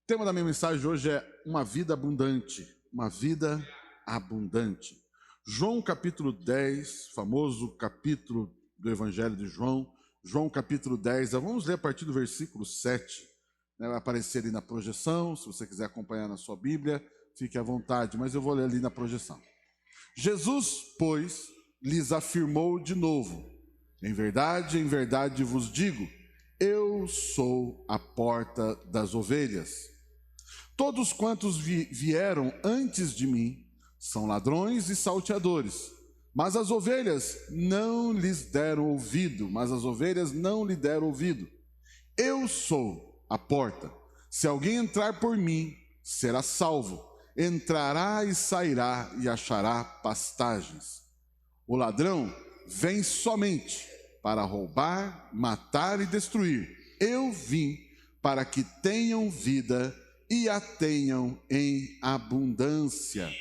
tema da minha mensagem hoje é uma vida abundante. Uma vida abundante. João capítulo 10, famoso capítulo do Evangelho de João. João capítulo 10, vamos ler a partir do versículo 7. Vai aparecer ali na projeção, se você quiser acompanhar na sua Bíblia, fique à vontade, mas eu vou ler ali na projeção. Jesus, pois, lhes afirmou de novo: em verdade vos digo, eu sou a porta das ovelhas. Todos quantos vieram antes de mim são ladrões e salteadores, mas as ovelhas não lhe deram ouvido. Eu sou a porta. Se alguém entrar por mim, será salvo. Entrará e sairá e achará pastagens. O ladrão vem somente para roubar, matar e destruir. Eu vim para que tenham vida e a tenham em abundância.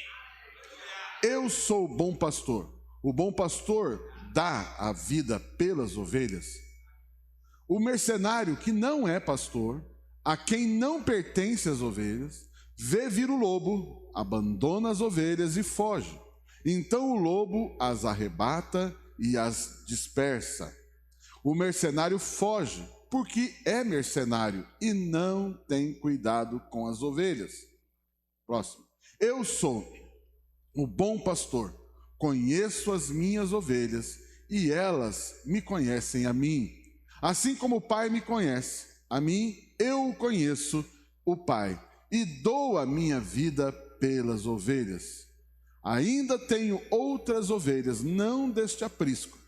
Eu sou o bom pastor. O bom pastor dá a vida pelas ovelhas. O mercenário que não é pastor, a quem não pertence as ovelhas, vê vir o lobo, abandona as ovelhas e foge. Então o lobo as arrebata e as dispersa. O mercenário foge, porque é mercenário e não tem cuidado com as ovelhas. Próximo. Eu sou o bom pastor, conheço as minhas ovelhas e elas me conhecem a mim. Assim como o Pai me conhece, a mim eu conheço o Pai e dou a minha vida pelas ovelhas. Ainda tenho outras ovelhas, não deste aprisco.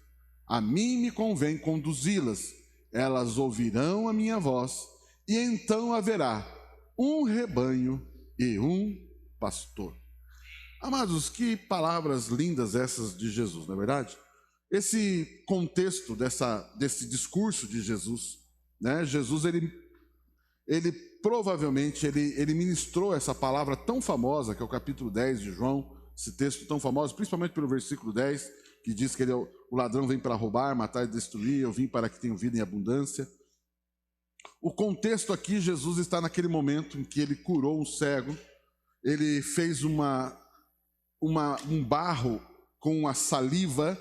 A mim me convém conduzi-las. Elas ouvirão a minha voz, e então haverá um rebanho e um pastor. Amados, que palavras lindas essas de Jesus, não é verdade? Esse contexto desse discurso de Jesus, né? Jesus, ele provavelmente, ele ministrou essa palavra tão famosa, que é o capítulo 10 de João, esse texto tão famoso, principalmente pelo versículo 10, que diz que o ladrão vem para roubar, matar e destruir, eu vim para que tenham vida em abundância. O contexto aqui, Jesus está naquele momento em que ele curou um cego, ele fez um barro com a saliva,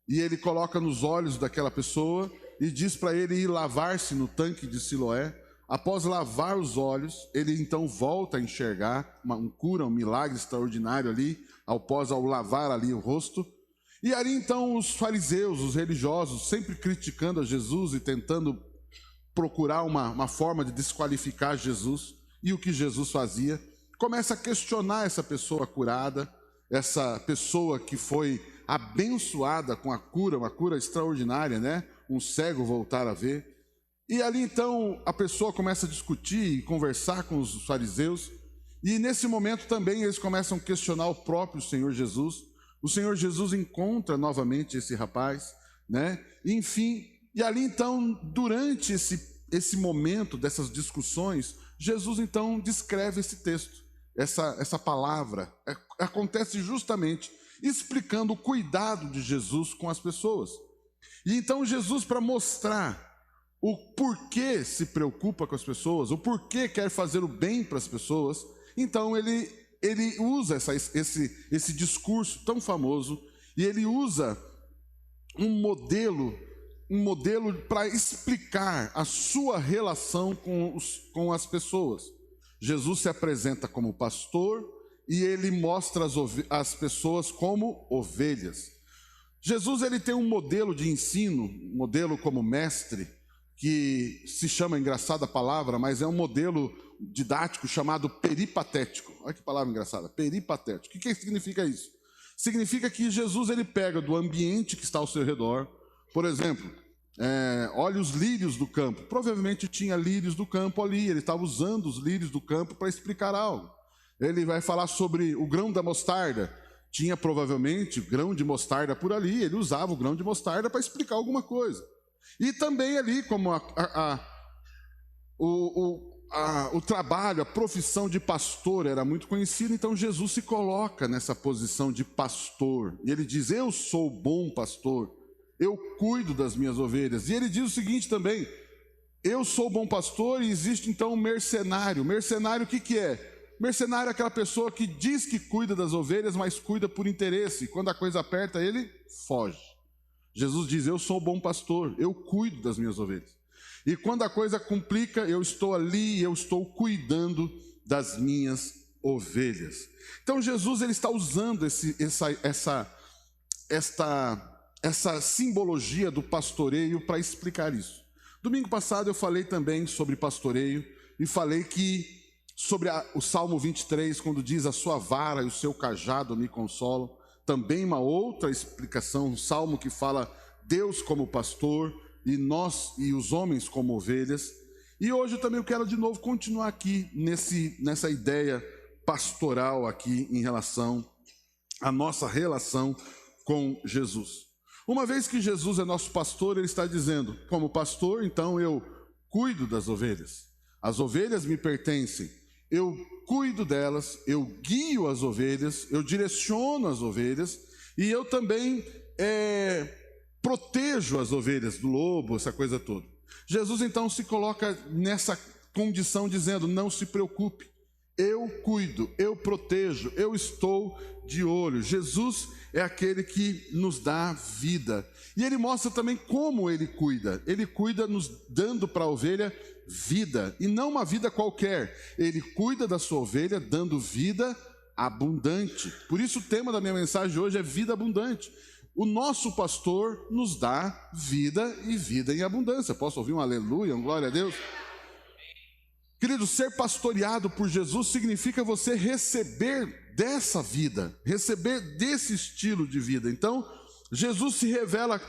e ele coloca nos olhos daquela pessoa, e diz para ele ir lavar-se no tanque de Siloé. Após lavar os olhos, ele então volta a enxergar, um milagre extraordinário ali, ao lavar ali o rosto. E ali então os fariseus, os religiosos, sempre criticando a Jesus e tentando procurar uma forma de desqualificar Jesus e o que Jesus fazia, começa a questionar essa pessoa curada, essa pessoa que foi abençoada com a cura, uma cura extraordinária, né? Um cego voltar a ver. E ali então a pessoa começa a discutir e conversar com os fariseus, e nesse momento também eles começam a questionar o próprio Senhor Jesus. O Senhor Jesus encontra novamente esse rapaz, né? Enfim, e ali então, durante esse momento dessas discussões, Jesus então descreve esse texto, essa palavra. Acontece justamente explicando o cuidado de Jesus com as pessoas. E então Jesus, para mostrar o porquê se preocupa com as pessoas, o porquê quer fazer o bem para as pessoas, então ele usa esse discurso tão famoso, e ele usa um modelo para explicar a sua relação com as pessoas. Jesus se apresenta como pastor e ele mostra as pessoas como ovelhas. Jesus, ele tem um modelo de ensino, um modelo como mestre, que se chama, engraçada a palavra, mas é um modelo didático chamado peripatético. Olha que palavra engraçada, peripatético. O que significa isso? Significa que Jesus, ele pega do ambiente que está ao seu redor. Por exemplo, olha os lírios do campo. Provavelmente tinha lírios do campo ali, ele estava usando os lírios do campo para explicar algo. Ele vai falar sobre o grão da mostarda. Tinha provavelmente grão de mostarda por ali, ele usava o grão de mostarda para explicar alguma coisa. E também ali, como o trabalho, a profissão de pastor era muito conhecida, então Jesus se coloca nessa posição de pastor. E ele diz: eu sou o bom pastor, eu cuido das minhas ovelhas. E ele diz o seguinte também: Eu sou o bom pastor e existe então um mercenário. Mercenário o que é? Mercenário é aquela pessoa que diz que cuida das ovelhas, mas cuida por interesse. Quando a coisa aperta, ele foge. Jesus diz, eu sou o bom pastor, eu cuido das minhas ovelhas. E quando a coisa complica, eu estou ali, eu estou cuidando das minhas ovelhas. Então Jesus ele está usando essa simbologia do pastoreio para explicar isso. Domingo passado eu falei também sobre pastoreio e falei que sobre o Salmo 23, quando diz a sua vara e o seu cajado me consolam, também uma outra explicação, um salmo que fala Deus como pastor e nós e os homens como ovelhas. E hoje eu também quero de novo continuar aqui nessa ideia pastoral aqui em relação à nossa relação com Jesus. Uma vez que Jesus é nosso pastor, ele está dizendo, como pastor, então eu cuido das ovelhas. As ovelhas me pertencem, eu cuido delas, eu guio as ovelhas, eu direciono as ovelhas e eu também protejo as ovelhas do lobo, essa coisa toda. Jesus então se coloca nessa condição dizendo, não se preocupe, eu cuido, eu protejo, eu estou de olho. Jesus é aquele que nos dá vida. E ele mostra também como ele cuida. Ele cuida nos dando para a ovelha vida, e não uma vida qualquer. Ele cuida da sua ovelha dando vida abundante. Por isso o tema da minha mensagem hoje é vida abundante. O nosso pastor nos dá vida e vida em abundância. Posso ouvir um aleluia, um glória a Deus? Querido, ser pastoreado por Jesus significa você receber dessa vida, receber desse estilo de vida. Então, Jesus se revela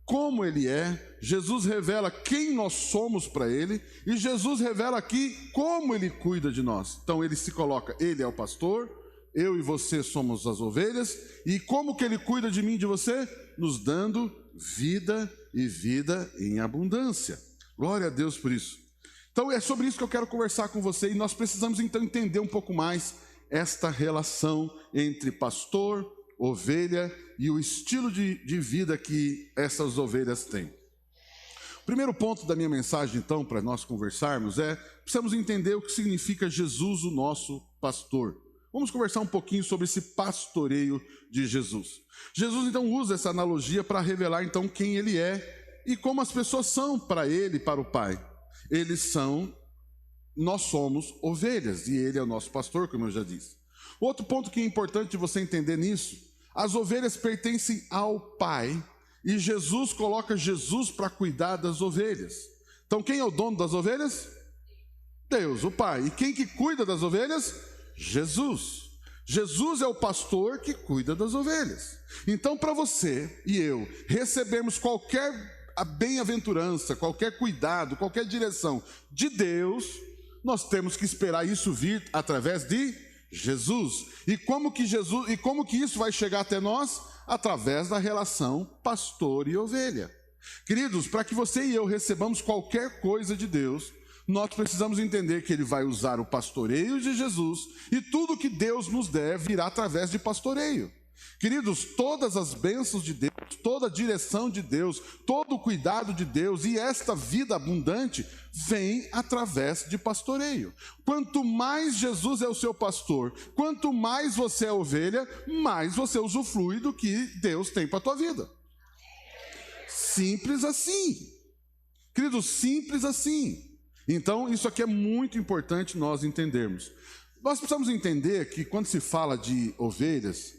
como Ele é, Jesus revela quem nós somos para Ele, e Jesus revela aqui como Ele cuida de nós. Então, Ele se coloca, Ele é o pastor, eu e você somos as ovelhas, e como que Ele cuida de mim e de você? Nos dando vida e vida em abundância. Glória a Deus por isso. Então é sobre isso que eu quero conversar com você, e nós precisamos então entender um pouco mais esta relação entre pastor, ovelha e o estilo de vida que essas ovelhas têm. O primeiro ponto da minha mensagem então, para nós conversarmos, precisamos entender o que significa Jesus, o nosso pastor. Vamos conversar um pouquinho sobre esse pastoreio de Jesus. Jesus então usa essa analogia para revelar então quem Ele é e como as pessoas são para Ele e para o Pai. Nós somos ovelhas e Ele é o nosso pastor, como eu já disse. Outro ponto que é importante você entender nisso, as ovelhas pertencem ao Pai e Jesus coloca Jesus para cuidar das ovelhas. Então quem é o dono das ovelhas? Deus, o Pai. E quem que cuida das ovelhas? Jesus. Jesus é o pastor que cuida das ovelhas. Então para você e eu recebermos qualquer a bem-aventurança, qualquer cuidado, qualquer direção de Deus, nós temos que esperar isso vir através de Jesus. E como que isso vai chegar até nós? Através da relação pastor e ovelha. Queridos, para que você e eu recebamos qualquer coisa de Deus, nós precisamos entender que Ele vai usar o pastoreio de Jesus, e tudo que Deus nos der virá através de pastoreio. Queridos, todas as bênçãos de Deus, toda a direção de Deus, todo o cuidado de Deus e esta vida abundante vem através de pastoreio. Quanto mais Jesus é o seu pastor, quanto mais você é ovelha, mais você usufrui do que Deus tem para a tua vida. Simples assim. Queridos, simples assim. Então, isso aqui é muito importante nós entendermos. Nós precisamos entender que quando se fala de ovelhas,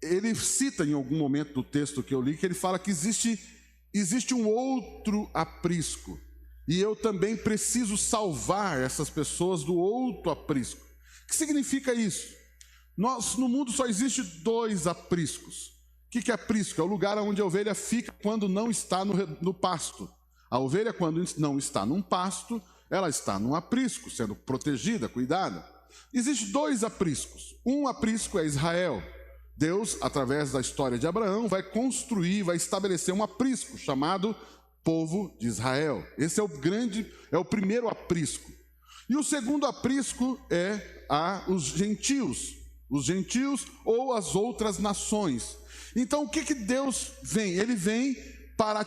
ele cita em algum momento do texto que eu li, que ele fala que existe um outro aprisco, e eu também preciso salvar essas pessoas do outro aprisco. O que significa isso? No mundo só existe 2 apriscos. O que é aprisco? É o lugar onde a ovelha fica quando não está no pasto. A ovelha, quando não está num pasto, ela está num aprisco, sendo protegida, cuidada. Existem 2 apriscos. Um aprisco é Israel. Deus, através da história de Abraão, vai estabelecer um aprisco chamado povo de Israel. Esse é o primeiro aprisco. E o segundo aprisco é os gentios ou as outras nações. Então o que Deus vem? Ele vem para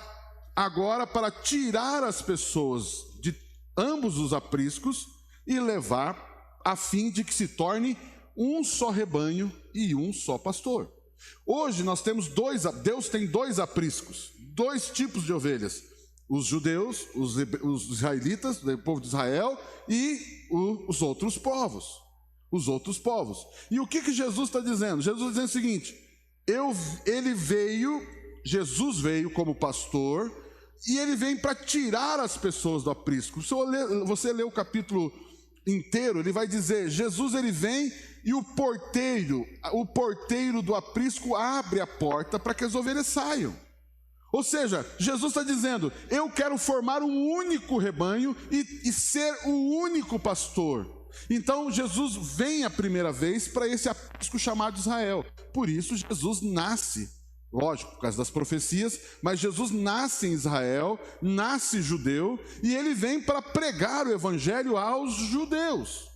tirar as pessoas de ambos os apriscos e levar a fim de que se torne um só rebanho e um só pastor. Hoje nós temos Deus tem dois apriscos, dois tipos de ovelhas: os judeus, os israelitas, o povo de Israel, e os outros povos. Os outros povos. E o que Jesus está dizendo? Jesus está dizendo o seguinte: Jesus veio como pastor, e ele vem para tirar as pessoas do aprisco. Se você ler o capítulo inteiro, ele vai dizer: Jesus ele vem e o porteiro do aprisco abre a porta para que as ovelhas saiam. Ou seja, Jesus está dizendo: eu quero formar um único rebanho e ser o único pastor. Então Jesus vem a primeira vez para esse aprisco chamado Israel. Por isso Jesus nasce, lógico, por causa das profecias, mas Jesus nasce em Israel, nasce judeu, e ele vem para pregar o evangelho aos judeus.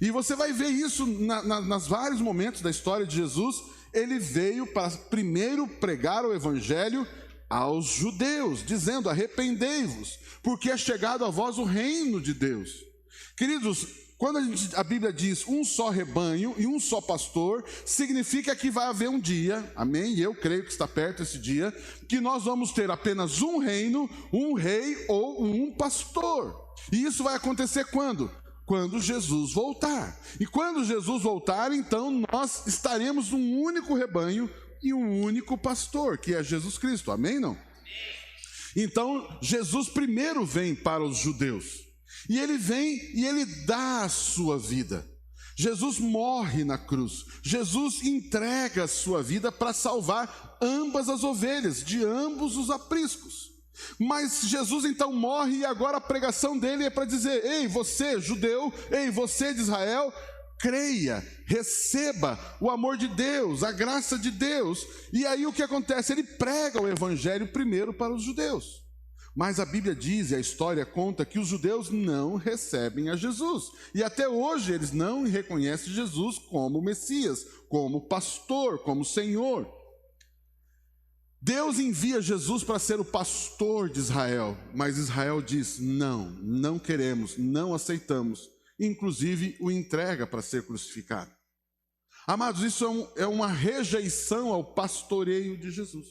E você vai ver isso nos vários momentos da história de Jesus. Ele veio para primeiro pregar o evangelho aos judeus, dizendo: arrependei-vos, porque é chegado a vós o reino de Deus. Queridos, quando a Bíblia diz um só rebanho e um só pastor, significa que vai haver um dia, amém? E eu creio que está perto esse dia, que nós vamos ter apenas um reino, um rei ou um pastor. E isso vai acontecer quando? Quando Jesus voltar. E quando Jesus voltar, então nós estaremos num único rebanho e um único pastor, que é Jesus Cristo, amém? Não? Então Jesus primeiro vem para os judeus. E ele vem e ele dá a sua vida. Jesus morre na cruz. Jesus entrega a sua vida para salvar ambas as ovelhas, de ambos os apriscos. Mas Jesus então morre, e agora a pregação dele é para dizer: ei, você judeu, ei, você de Israel, creia, receba o amor de Deus, a graça de Deus. E aí o que acontece? Ele prega o evangelho primeiro para os judeus. Mas a Bíblia diz, e a história conta, que os judeus não recebem a Jesus. E até hoje eles não reconhecem Jesus como Messias, como pastor, como Senhor. Deus envia Jesus para ser o pastor de Israel, mas Israel diz: não, não queremos, não aceitamos. Inclusive o entrega para ser crucificado. Amados, isso é uma rejeição ao pastoreio de Jesus.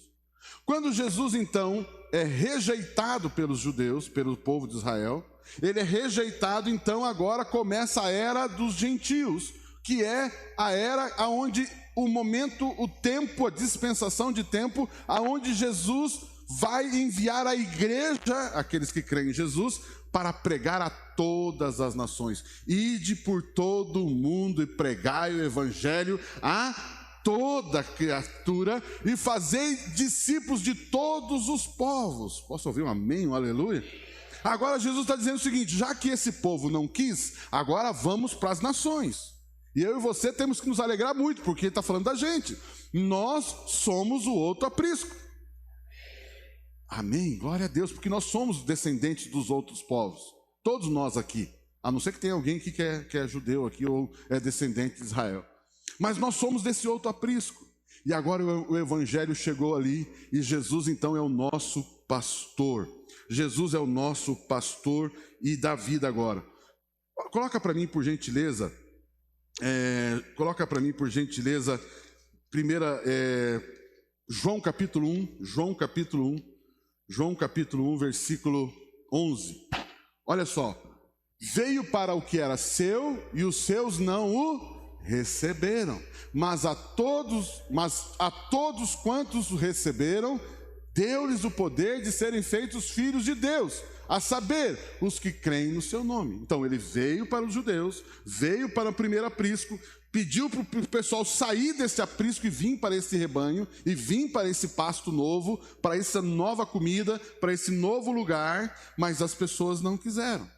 Quando Jesus então é rejeitado pelos judeus, pelo povo de Israel, ele é rejeitado, então agora começa a era dos gentios, que é a era onde o momento, o tempo, a dispensação de tempo, aonde Jesus vai enviar a igreja, aqueles que creem em Jesus, para pregar a todas as nações. Ide por todo o mundo e pregai o evangelho a toda criatura e fazei discípulos de todos os povos. Posso ouvir um amém, um aleluia? Agora Jesus está dizendo o seguinte: já que esse povo não quis, agora vamos para as nações. E eu e você temos que nos alegrar muito, porque ele está falando da gente. Nós somos o outro aprisco. Amém, glória a Deus, porque nós somos descendentes dos outros povos. Todos nós aqui, a não ser que tenha alguém que é judeu aqui ou é descendente de Israel. Mas nós somos desse outro aprisco. E agora o evangelho chegou ali, e Jesus então é o nosso pastor. Jesus é o nosso pastor e dá vida agora. Coloca para mim, por gentileza, João capítulo 1, versículo 11. Olha só: veio para o que era seu, e os seus não o receberam, mas a todos quantos o receberam, deu-lhes o poder de serem feitos filhos de Deus, a saber, os que creem no seu nome. Então ele veio para os judeus, veio para o primeiro aprisco, pediu para o pessoal sair desse aprisco e vir para esse rebanho, e vir para esse pasto novo, para essa nova comida, para esse novo lugar, mas as pessoas não quiseram.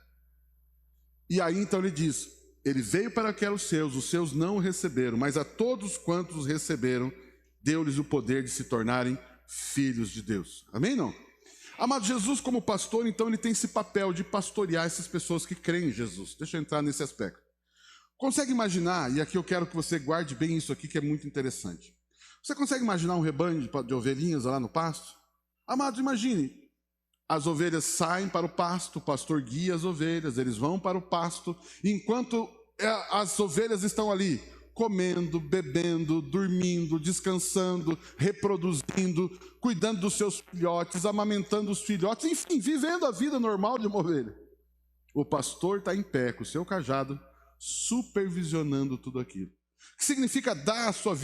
E aí então ele diz: ele veio para que eram os seus não o receberam, mas a todos quantos os receberam, deu-lhes o poder de se tornarem filhos de Deus. Amém, não? Amado, Jesus como pastor, então ele tem esse papel de pastorear essas pessoas que creem em Jesus. Deixa eu entrar nesse aspecto. Consegue imaginar, e aqui eu quero que você guarde bem isso aqui, que é muito interessante. Você consegue imaginar um rebanho de ovelhinhas lá no pasto? Amado, imagine, As ovelhas saem para o pasto, o pastor guia as ovelhas, eles vão para o pasto, enquanto as ovelhas estão ali, comendo, bebendo, dormindo, descansando, reproduzindo, cuidando dos seus filhotes, amamentando os filhotes, enfim, vivendo a vida normal de uma ovelha. O pastor está em pé com o seu cajado, supervisionando tudo aquilo. O que significa dar a sua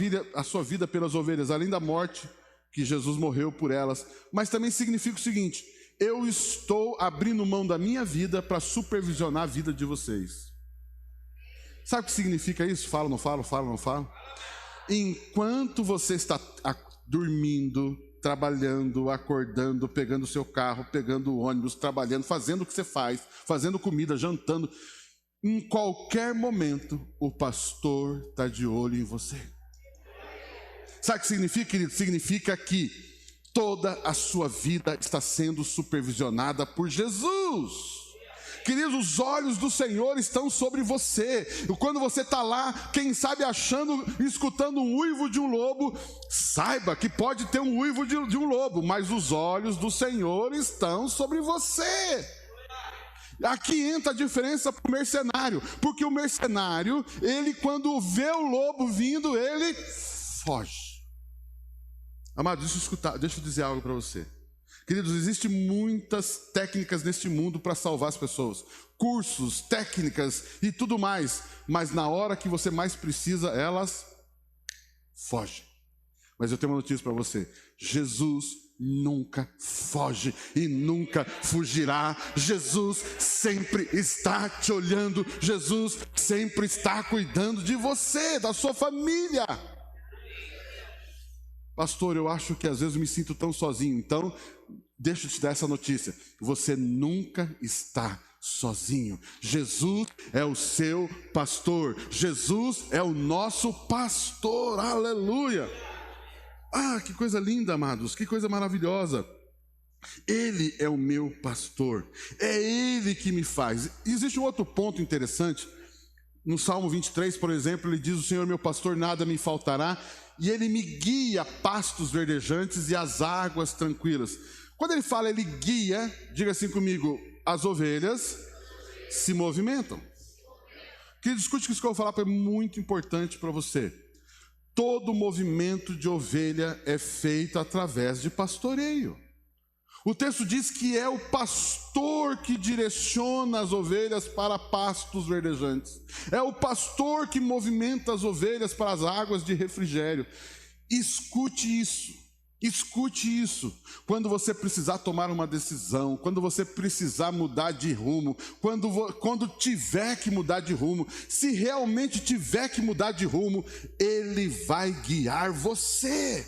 vida pelas ovelhas, além da morte, que Jesus morreu por elas, mas também significa o seguinte: eu estou abrindo mão da minha vida para supervisionar a vida de vocês. Sabe o que significa isso? Fala, não fala, fala, não fala? Enquanto você está dormindo, trabalhando, acordando, pegando o seu carro, pegando o ônibus, trabalhando, fazendo o que você faz, fazendo comida, jantando, em qualquer momento, o pastor está de olho em você. Sabe o que significa, querido? Significa que toda a sua vida está sendo supervisionada por Jesus. Queridos, os olhos do Senhor estão sobre você. E quando você está lá, quem sabe escutando um uivo de um lobo, saiba que pode ter um uivo de um lobo, mas os olhos do Senhor estão sobre você. Aqui entra a diferença para o mercenário, porque o mercenário, ele quando vê o lobo vindo, ele foge. Amado, deixa eu dizer algo para você. Queridos, existem muitas técnicas neste mundo para salvar as pessoas. Cursos, técnicas e tudo mais. Mas na hora que você mais precisa, elas fogem. Mas eu tenho uma notícia para você. Jesus nunca foge e nunca fugirá. Jesus sempre está te olhando. Jesus sempre está cuidando de você, da sua família. Pastor, eu acho que às vezes eu me sinto tão sozinho. Então, deixa eu te dar essa notícia. Você nunca está sozinho. Jesus é o seu pastor. Jesus é o nosso pastor. Aleluia. Ah, que coisa linda, amados. Que coisa maravilhosa. Ele é o meu pastor. É Ele que me faz. E existe um outro ponto interessante. No Salmo 23, por exemplo, ele diz: o Senhor meu pastor, nada me faltará, e Ele me guia a pastos verdejantes e as águas tranquilas. Quando ele fala Ele guia, diga assim comigo: as ovelhas se movimentam. Querido, escute que isso que eu vou falar é muito importante para você. Todo movimento de ovelha é feito através de pastoreio. O texto diz que é o pastor que direciona as ovelhas para pastos verdejantes. É o pastor que movimenta as ovelhas para as águas de refrigério. Escute isso. Escute isso. Quando você precisar tomar uma decisão, quando você precisar mudar de rumo, quando tiver que mudar de rumo, se realmente tiver que mudar de rumo, Ele vai guiar você.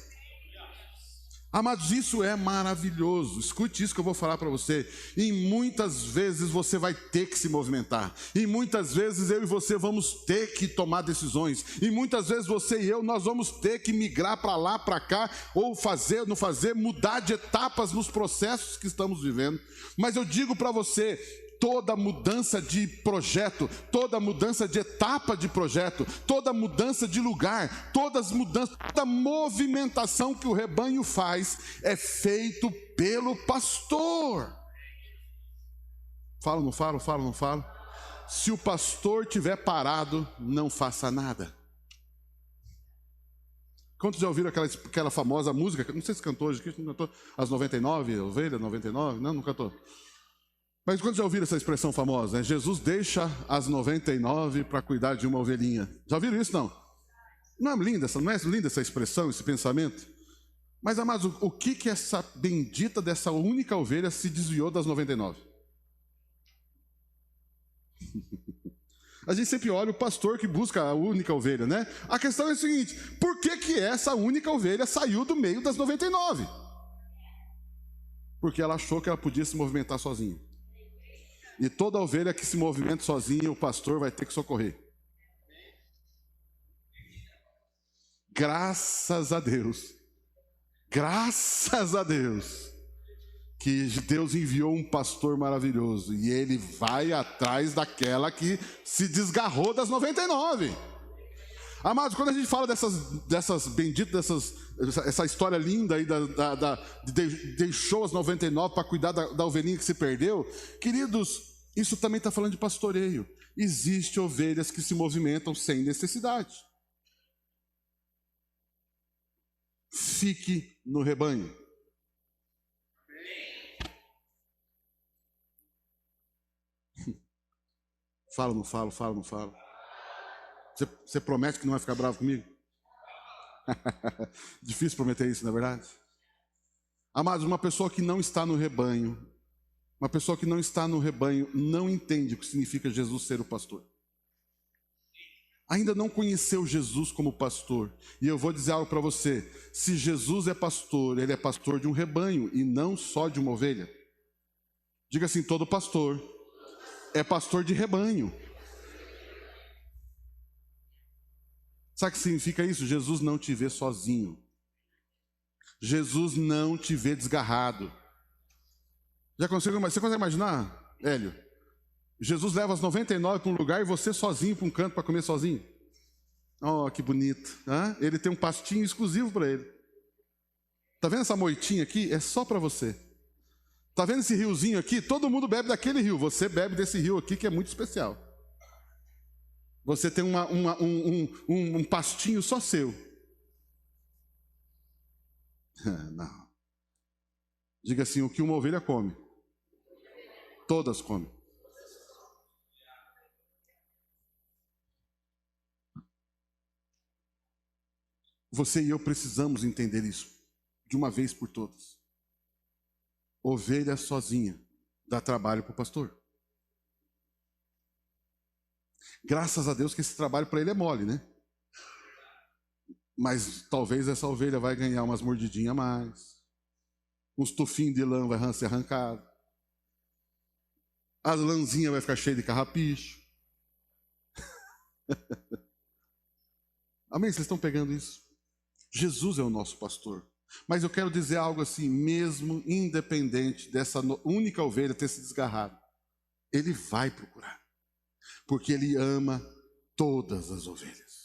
Amados, isso é maravilhoso. Escute isso que eu vou falar para você. E muitas vezes você vai ter que se movimentar. E muitas vezes eu e você vamos ter que tomar decisões. E muitas vezes você e eu, nós vamos ter que migrar para lá, para cá, ou fazer, não fazer, mudar de etapas nos processos que estamos vivendo. Mas eu digo para você, toda mudança de projeto, toda mudança de etapa de projeto, toda mudança de lugar, toda movimentação que o rebanho faz é feito pelo pastor. Fala, não fala, fala, não fala? Se o pastor estiver parado, não faça nada. Quantos já ouviram aquela famosa música? Não sei se cantou hoje, não cantou? As 99, ovelha 99? Não cantou. Mas quando já ouviram essa expressão famosa, né? Jesus deixa as 99 para cuidar de uma ovelhinha. Já ouviram isso, não? Não é linda essa expressão, esse pensamento? Mas, amados, o que essa bendita dessa única ovelha se desviou das 99? A gente sempre olha o pastor que busca a única ovelha, né? A questão é a seguinte: por que essa única ovelha saiu do meio das 99? Porque ela achou que ela podia se movimentar sozinha. E toda ovelha que se movimenta sozinha, o pastor vai ter que socorrer. Graças a Deus, que Deus enviou um pastor maravilhoso, e ele vai atrás daquela que se desgarrou das 99. Amados, quando a gente fala dessas benditas, essa história linda aí deixou as 99 para cuidar da ovelhinha que se perdeu, queridos, isso também está falando de pastoreio. Existem ovelhas que se movimentam sem necessidade. Fique no rebanho. Fala, não falo, fala, não falo. Você promete que não vai ficar bravo comigo? Difícil prometer isso, não é verdade? Amados, uma pessoa que não está no rebanho, não entende o que significa Jesus ser o pastor. Ainda não conheceu Jesus como pastor. E eu vou dizer algo para você: se Jesus é pastor, ele é pastor de um rebanho e não só de uma ovelha. Diga assim: todo pastor é pastor de rebanho. Sabe o que significa isso? Jesus não te vê sozinho. Jesus não te vê desgarrado. Você consegue imaginar, Hélio? Jesus leva as 99 para um lugar e você sozinho para um canto para comer sozinho. Oh, que bonito. Ele tem um pastinho exclusivo para ele. Está vendo essa moitinha aqui? É só para você. Está vendo esse riozinho aqui? Todo mundo bebe daquele rio. Você bebe desse rio aqui que é muito especial. Você tem um pastinho só seu. Não. Diga assim: o que uma ovelha come, todas comem. Você e eu precisamos entender isso de uma vez por todas. Ovelha sozinha dá trabalho para o pastor. Graças a Deus que esse trabalho para ele é mole, né? Mas talvez essa ovelha vai ganhar umas mordidinhas a mais, uns tufinhos de lã vai ser arrancado, as lãzinhas vai ficar cheias de carrapicho. Amém? Vocês estão pegando isso? Jesus é o nosso pastor. Mas eu quero dizer algo assim: mesmo independente dessa única ovelha ter se desgarrado, ele vai procurar, porque ele ama todas as ovelhas.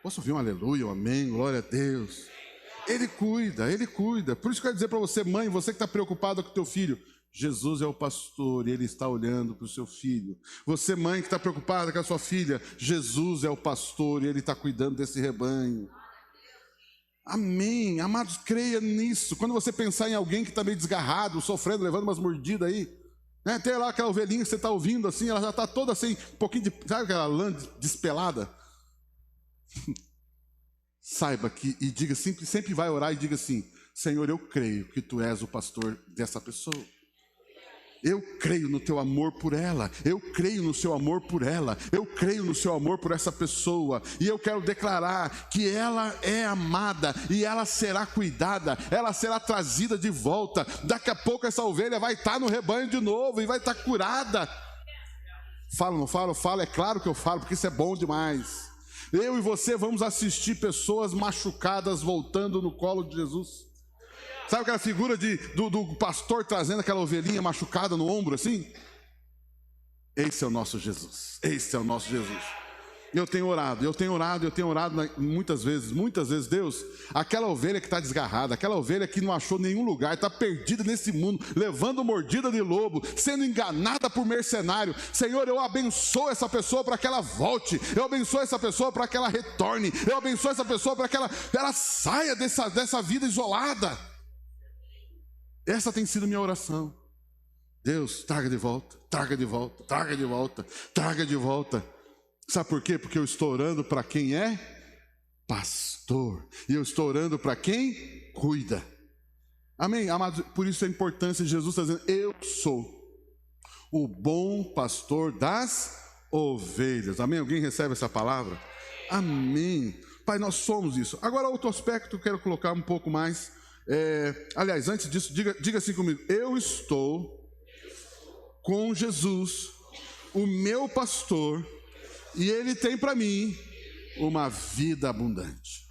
Posso ouvir um aleluia, um amém, glória a Deus? Ele cuida, ele cuida. Por isso que eu quero dizer para você, mãe, você que está preocupada com o teu filho, Jesus é o pastor e ele está olhando para o seu filho. Você, mãe, que está preocupada com a sua filha, Jesus é o pastor e ele está cuidando desse rebanho. Amém, amados, creia nisso. Quando você pensar em alguém que está meio desgarrado, sofrendo, levando umas mordidas aí, né? Tem lá aquela ovelhinha que você está ouvindo assim, ela já está toda assim, um pouquinho de, sabe aquela lã despelada? Saiba que, e diga sempre vai orar e diga assim: Senhor, eu creio que tu és o pastor dessa pessoa. Eu creio no teu amor por ela, eu creio no seu amor por ela, eu creio no seu amor por essa pessoa, e eu quero declarar que ela é amada, e ela será cuidada, ela será trazida de volta. Daqui a pouco essa ovelha vai estar no rebanho de novo, e vai estar curada. Falo, não falo? Falo, é claro que eu falo, porque isso é bom demais. Eu e você vamos assistir pessoas machucadas voltando no colo de Jesus. Sabe aquela figura do pastor trazendo aquela ovelhinha machucada no ombro assim? Esse é o nosso Jesus. Esse é o nosso Jesus. Eu tenho orado muitas vezes, Deus, aquela ovelha que está desgarrada, aquela ovelha que não achou nenhum lugar, está perdida nesse mundo, levando mordida de lobo, sendo enganada por mercenário. Senhor, eu abençoo essa pessoa para que ela volte, eu abençoo essa pessoa para que ela retorne, eu abençoo essa pessoa para que ela saia dessa vida isolada. Essa tem sido minha oração. Deus, traga de volta, traga de volta, traga de volta, traga de volta. Sabe por quê? Porque eu estou orando para quem é pastor. E eu estou orando para quem cuida. Amém, amados? Por isso a importância de Jesus está dizendo: eu sou o bom pastor das ovelhas. Amém? Alguém recebe essa palavra? Amém. Pai, nós somos isso. Agora outro aspecto que eu quero colocar um pouco mais. Aliás, antes disso, diga assim comigo: eu estou com Jesus, o meu pastor, e ele tem para mim uma vida abundante.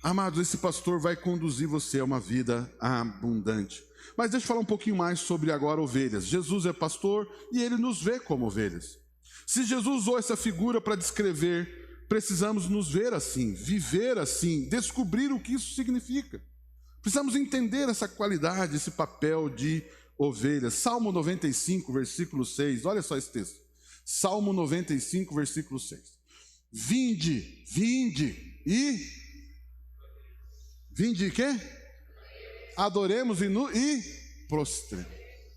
Amados, esse pastor vai conduzir você a uma vida abundante. Mas deixa eu falar um pouquinho mais sobre agora ovelhas. Jesus é pastor e ele nos vê como ovelhas. Se Jesus usou essa figura para descrever, precisamos nos ver assim, viver assim, descobrir o que isso significa. Precisamos entender essa qualidade, esse papel de ovelha. Salmo 95, versículo 6, olha só esse texto. Salmo 95, versículo 6. Vinde, vinde e... Vinde e quê? Adoremos e prostremos.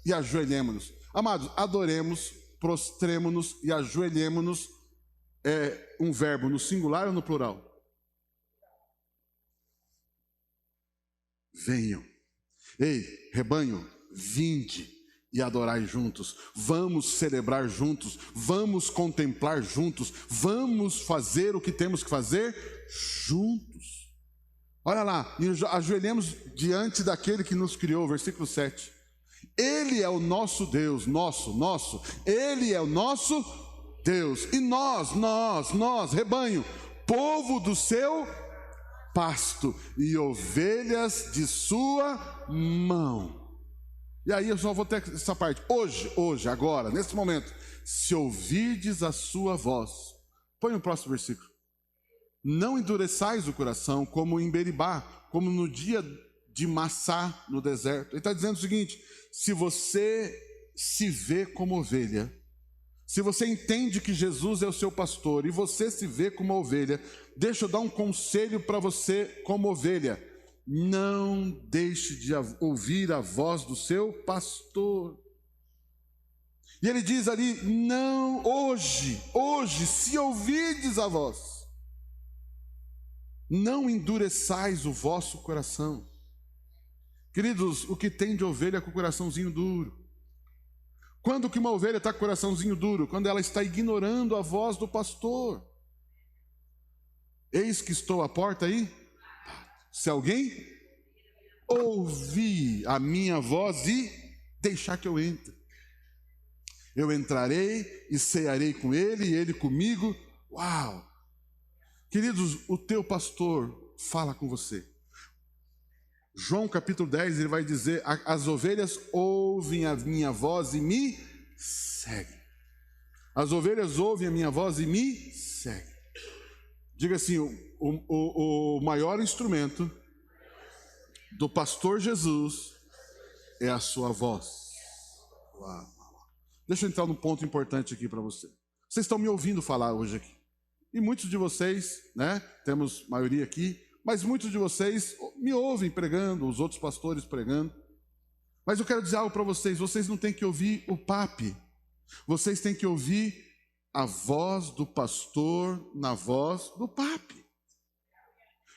E ajoelhemos-nos. Amados, adoremos, prostremos-nos e ajoelhemos-nos. É um verbo no singular ou no plural? Venham. Ei, rebanho, vinde e adorai juntos. Vamos celebrar juntos. Vamos contemplar juntos. Vamos fazer o que temos que fazer juntos. Olha lá, e ajoelhemos diante daquele que nos criou, versículo 7. Ele é o nosso Deus, nosso. Ele é o nosso Deus. E nós, rebanho, povo do seu pasto e ovelhas de sua mão. E aí eu só vou ter essa parte. Hoje, agora, nesse momento, se ouvirdes a sua voz. Põe o próximo versículo. Não endureçais o coração como em Meribá, como no dia de Massá no deserto. Ele está dizendo o seguinte: se você se vê como ovelha, se você entende que Jesus é o seu pastor e você se vê como ovelha, deixa eu dar um conselho para você como ovelha: não deixe de ouvir a voz do seu pastor. E ele diz ali: não, hoje, se ouvirdes a voz, não endureçais o vosso coração. Queridos, o que tem de ovelha com o coraçãozinho duro? Quando que uma ovelha está com o coraçãozinho duro? Quando ela está ignorando a voz do pastor. Eis que estou à porta aí. Se alguém ouvir a minha voz e deixar que eu entre, eu entrarei e cearei com ele e ele comigo. Uau! Queridos, o teu pastor fala com você. João capítulo 10, ele vai dizer: as ovelhas ouvem a minha voz e me seguem. As ovelhas ouvem a minha voz e me seguem. Diga assim: o maior instrumento do pastor Jesus é a sua voz. Uau. Deixa eu entrar num ponto importante aqui para você. Vocês estão me ouvindo falar hoje aqui. E muitos de vocês, né, temos maioria aqui, mas muitos de vocês me ouvem pregando, os outros pastores pregando. Mas eu quero dizer algo para vocês: vocês não têm que ouvir o pape, vocês têm que ouvir a voz do pastor na voz do pape.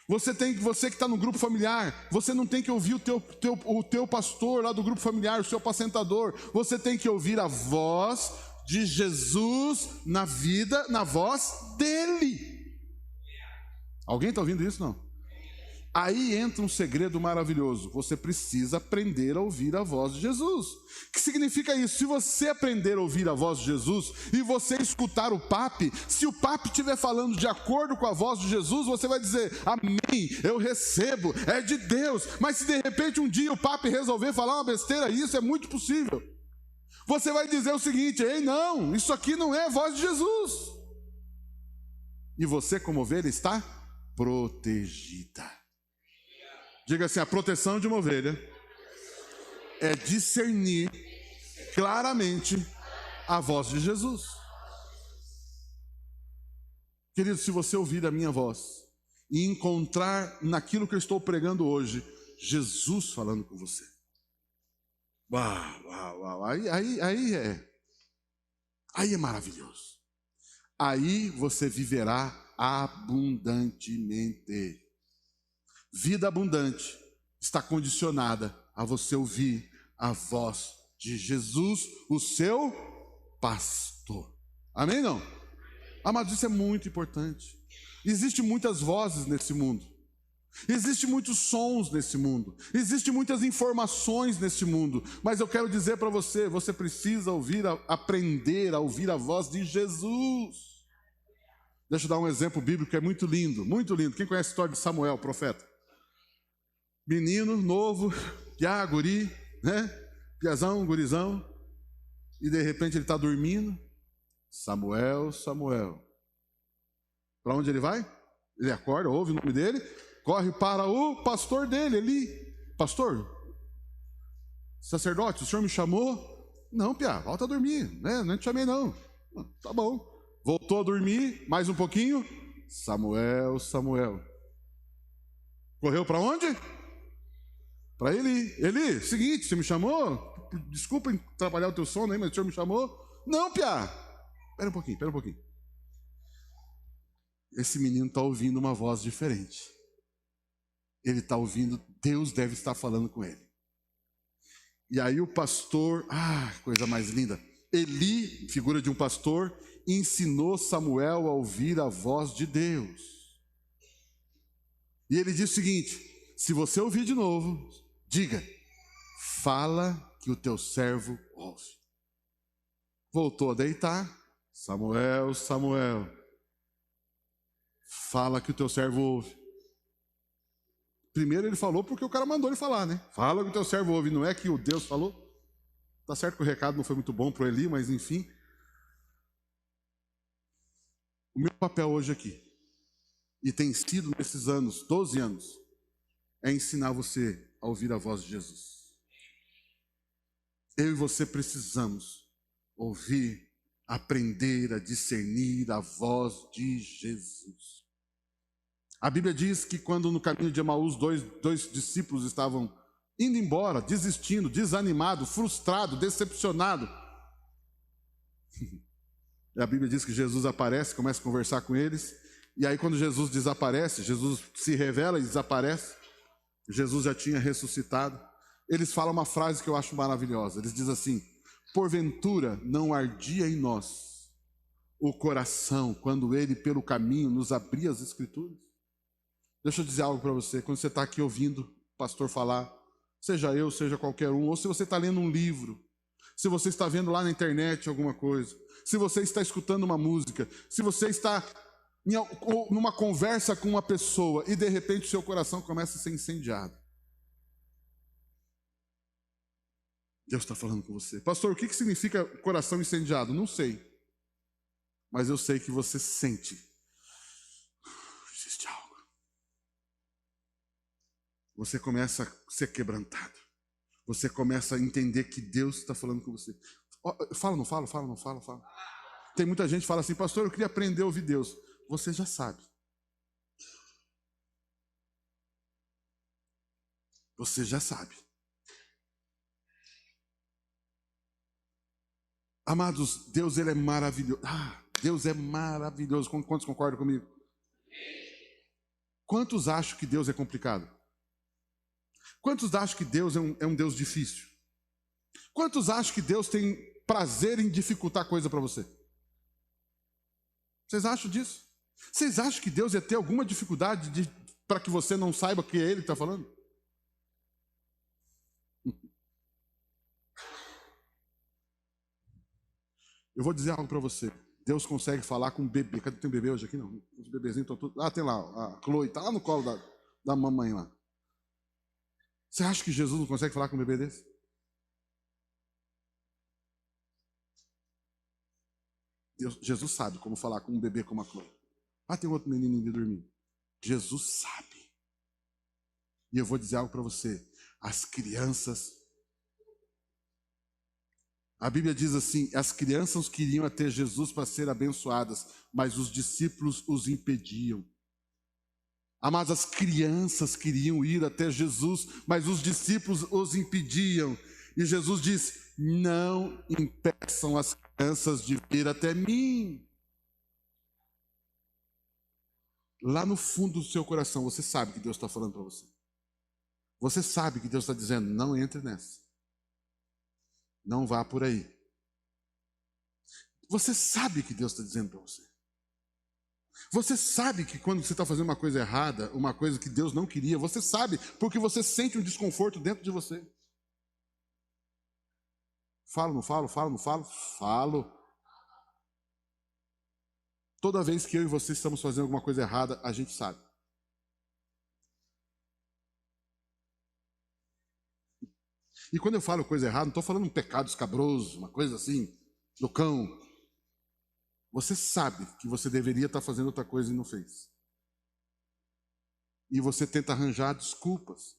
Você que está no grupo familiar, você não tem que ouvir o teu pastor lá do grupo familiar, o seu apacentador. Você tem que ouvir a voz de Jesus na vida, na voz dele. Alguém está ouvindo isso? Não? Aí entra um segredo maravilhoso: você precisa aprender a ouvir a voz de Jesus. O que significa isso? Se você aprender a ouvir a voz de Jesus e você escutar o pape, se o pape estiver falando de acordo com a voz de Jesus, você vai dizer: amém, eu recebo, é de Deus. Mas se de repente um dia o pape resolver falar uma besteira, isso é muito possível, você vai dizer o seguinte: ei, não, isso aqui não é a voz de Jesus. E você, como ovelha, está protegida. Diga assim: a proteção de uma ovelha é discernir claramente a voz de Jesus. Querido, se você ouvir a minha voz e encontrar naquilo que eu estou pregando hoje Jesus falando com você, uau, aí é maravilhoso. Aí você viverá abundantemente. Vida abundante está condicionada a você ouvir a voz de Jesus, o seu pastor. Amém, não? Amados, isso é muito importante. Existem muitas vozes nesse mundo. Existem muitos sons nesse mundo. Existem muitas informações nesse mundo. Mas eu quero dizer para você, você precisa aprender a ouvir a voz de Jesus. Deixa eu dar um exemplo bíblico que é muito lindo, muito lindo. Quem conhece a história de Samuel, profeta? Menino, novo, piá, guri, né? Piazão, gurizão. E de repente ele está dormindo. Samuel, Samuel. Para onde ele vai? Ele acorda, ouve o nome dele, corre para o pastor dele, Eli. Pastor, sacerdote, o senhor me chamou? Não, piá, volta a dormir, né? Não te chamei não. Tá bom. Voltou a dormir, mais um pouquinho. Samuel, Samuel. Correu para onde? Para Eli. Eli, seguinte, você me chamou? Desculpa atrapalhar o teu sono aí, mas o senhor me chamou? Não, piá. Espera um pouquinho. Esse menino está ouvindo uma voz diferente. Ele está ouvindo, Deus deve estar falando com ele. E aí o pastor, coisa mais linda. Eli, figura de um pastor, ensinou Samuel a ouvir a voz de Deus. E ele diz o seguinte: se você ouvir de novo, diga, fala que o teu servo ouve. Voltou a deitar. Samuel, Samuel, fala que o teu servo ouve. Primeiro ele falou porque o cara mandou ele falar, né? Fala que o teu servo ouve, não é que o Deus falou. Tá certo que o recado não foi muito bom para Eli, mas enfim. O meu papel hoje aqui, e tem sido nesses anos, 12 anos, é ensinar você a ouvir a voz de Jesus. Eu e você precisamos ouvir, aprender a discernir a voz de Jesus. A Bíblia diz que quando no caminho de Emaús dois discípulos estavam indo embora, desistindo, desanimado, frustrado, decepcionado. A Bíblia diz que Jesus aparece, começa a conversar com eles. E aí quando Jesus desaparece, Jesus se revela e desaparece. Jesus já tinha ressuscitado. Eles falam uma frase que eu acho maravilhosa. Eles dizem assim: porventura não ardia em nós o coração quando ele pelo caminho nos abria as Escrituras? Deixa eu dizer algo para você. Quando você está aqui ouvindo o pastor falar, seja eu, seja qualquer um, ou se você está lendo um livro, se você está vendo lá na internet alguma coisa, se você está escutando uma música, se você está numa conversa com uma pessoa e de repente o seu coração começa a ser incendiado. Deus está falando com você. Pastor, o que significa coração incendiado? Não sei. Mas eu sei que você sente. Existe algo. Você começa a ser quebrantado. Você começa a entender que Deus está falando com você. Fala, não fala, fala, não fala, fala. Tem muita gente que fala assim: pastor, eu queria aprender a ouvir Deus. Você já sabe. Você já sabe. Amados, Deus ele é maravilhoso. Deus é maravilhoso. Quantos concordam comigo? Quantos acham que Deus é complicado? Quantos acham que Deus é um Deus difícil? Quantos acham que Deus tem prazer em dificultar coisa para você? Vocês acham disso? Vocês acham que Deus ia ter alguma dificuldade para que você não saiba que é Ele que está falando? Eu vou dizer algo para você. Deus consegue falar com um bebê. Cadê? Tem um bebê hoje aqui? Não. Os bebezinhos estão todos... tem lá. A Chloe está lá no colo da mamãe lá. Você acha que Jesus não consegue falar com um bebê desse? Jesus sabe como falar com um bebê como a Chloe. Tem outro menino indo dormir. Jesus sabe. E eu vou dizer algo para você. As crianças... A Bíblia diz assim: as crianças queriam até Jesus para ser abençoadas, mas os discípulos os impediam. Amados, as crianças queriam ir até Jesus, mas os discípulos os impediam. E Jesus diz: não impeçam as crianças de vir até mim. Lá no fundo do seu coração, você sabe que Deus está falando para você. Você sabe que Deus está dizendo: não entre nessa. Não vá por aí. Você sabe que Deus está dizendo para você. Você sabe que quando você está fazendo uma coisa errada, uma coisa que Deus não queria, você sabe, porque você sente um desconforto dentro de você. Falo, não falo, falo, não falo? Falo. Toda vez que eu e você estamos fazendo alguma coisa errada, a gente sabe. E quando eu falo coisa errada, não estou falando um pecado escabroso, uma coisa assim, do cão. Você sabe que você deveria estar fazendo outra coisa e não fez. E você tenta arranjar desculpas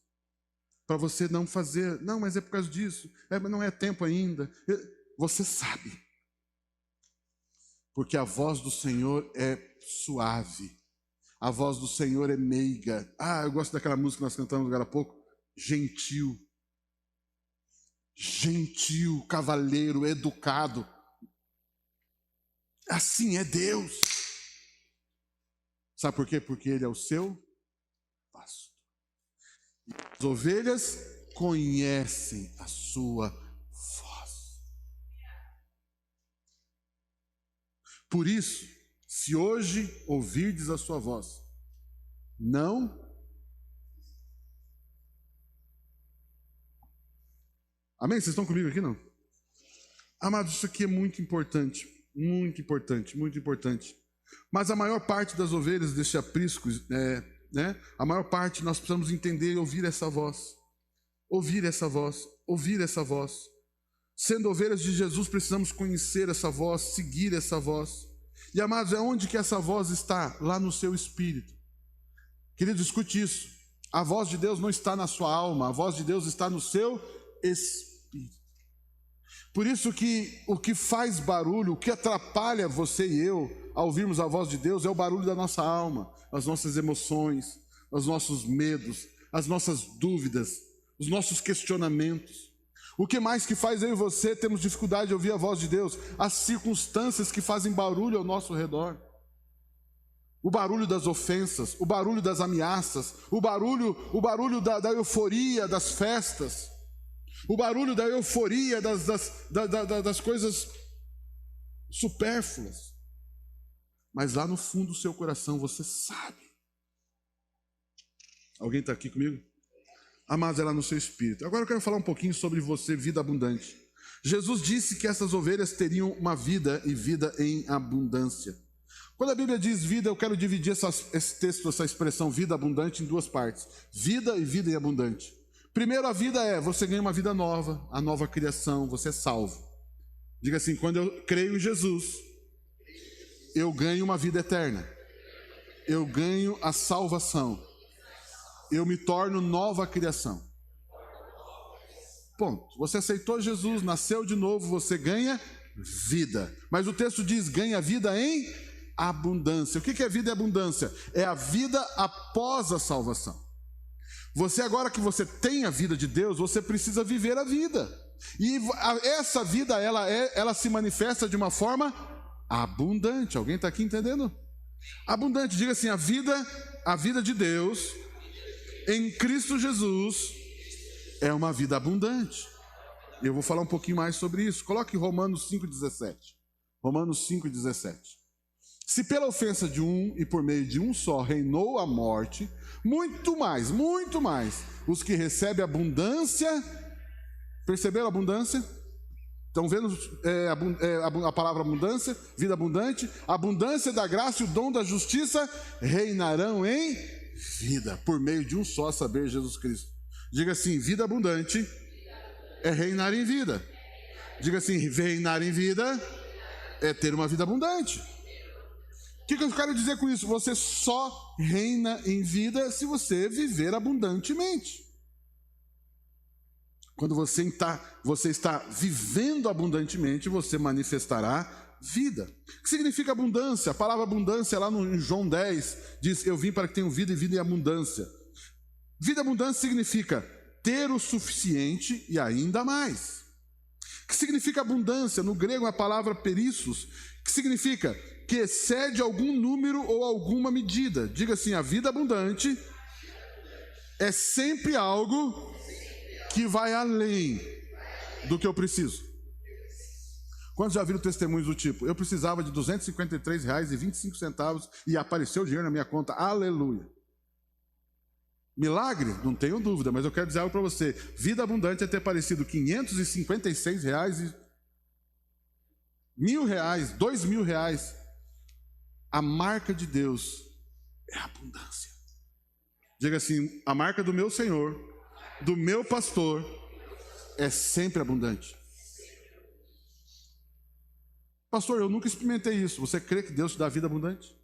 para você não fazer. Não, mas é por causa disso. Mas não é tempo ainda. Você sabe. Porque a voz do Senhor é suave. A voz do Senhor é meiga. Eu gosto daquela música que nós cantamos agora há pouco. Gentil. Gentil, cavalheiro, educado. Assim é Deus. Sabe por quê? Porque Ele é o seu pasto. As ovelhas conhecem a sua voz. Por isso, se hoje ouvirdes a sua voz, não. Amém? Vocês estão comigo aqui, não? Amados, isso aqui é muito importante. Muito importante, muito importante. Mas a maior parte das ovelhas deste aprisco, a maior parte nós precisamos entender e ouvir essa voz. Ouvir essa voz, ouvir essa voz. Sendo ovelhas de Jesus, precisamos conhecer essa voz, seguir essa voz. E amados, é onde que essa voz está? Lá no seu espírito. Querido, escute isso. A voz de Deus não está na sua alma, a voz de Deus está no seu espírito. Por isso que o que faz barulho, o que atrapalha você e eu a ouvirmos a voz de Deus é o barulho da nossa alma, as nossas emoções, os nossos medos, as nossas dúvidas, os nossos questionamentos. O que mais que faz eu e você temos dificuldade de ouvir a voz de Deus? As circunstâncias que fazem barulho ao nosso redor. O barulho das ofensas, o barulho das ameaças, o barulho da euforia das festas. O barulho da euforia das coisas supérfluas. Mas lá no fundo do seu coração você sabe. Alguém está aqui comigo? Amados, é lá no seu espírito. Agora eu quero falar um pouquinho sobre você, vida abundante. Jesus disse que essas ovelhas teriam uma vida e vida em abundância. Quando a Bíblia diz vida, eu quero dividir esse texto, essa expressão vida abundante em duas partes. Vida e vida em abundante. Primeiro, a vida você ganha uma vida nova, a nova criação, você é salvo. Diga assim, quando eu creio em Jesus, eu ganho uma vida eterna. Eu ganho a salvação. Eu me torno nova criação. Ponto. Você aceitou Jesus, nasceu de novo, você ganha vida. Mas o texto diz, ganha vida em abundância. O que é vida em abundância? É a vida após a salvação. Você, agora que você tem a vida de Deus, você precisa viver a vida. E essa vida, ela se manifesta de uma forma abundante. Alguém está aqui entendendo? Abundante, diga assim, a vida de Deus em Cristo Jesus é uma vida abundante. Eu vou falar um pouquinho mais sobre isso. Coloque Romanos 5,17. Romanos 5,17. Se pela ofensa de um e por meio de um só reinou a morte, muito mais, os que recebem abundância, perceberam a abundância? Estão vendo a palavra abundância, vida abundante? A abundância da graça e o dom da justiça reinarão em vida, por meio de um só, a saber, Jesus Cristo. Diga assim, vida abundante é reinar em vida. Diga assim, reinar em vida é ter uma vida abundante. O que eu quero dizer com isso? Você só reina em vida se você viver abundantemente. Quando você está vivendo abundantemente, você manifestará vida. O que significa abundância? A palavra abundância lá em João 10 diz, eu vim para que tenham vida e vida em abundância. Vida abundante significa ter o suficiente e ainda mais. O que significa abundância? No grego é a palavra perissos, que significa que excede algum número ou alguma medida. Diga assim, a vida abundante é sempre algo que vai além do que eu preciso. Quantos já viram testemunhos do tipo, eu precisava de R$ 253,25 e apareceu o dinheiro na minha conta, aleluia. Milagre? Não tenho dúvida, mas eu quero dizer algo para você. Vida abundante é ter aparecido R$ 556, R$ 1.000, R$ 2.000. A marca de Deus é a abundância. Diga assim, a marca do meu Senhor, do meu pastor, é sempre abundante. Pastor, eu nunca experimentei isso. Você crê que Deus te dá vida abundante?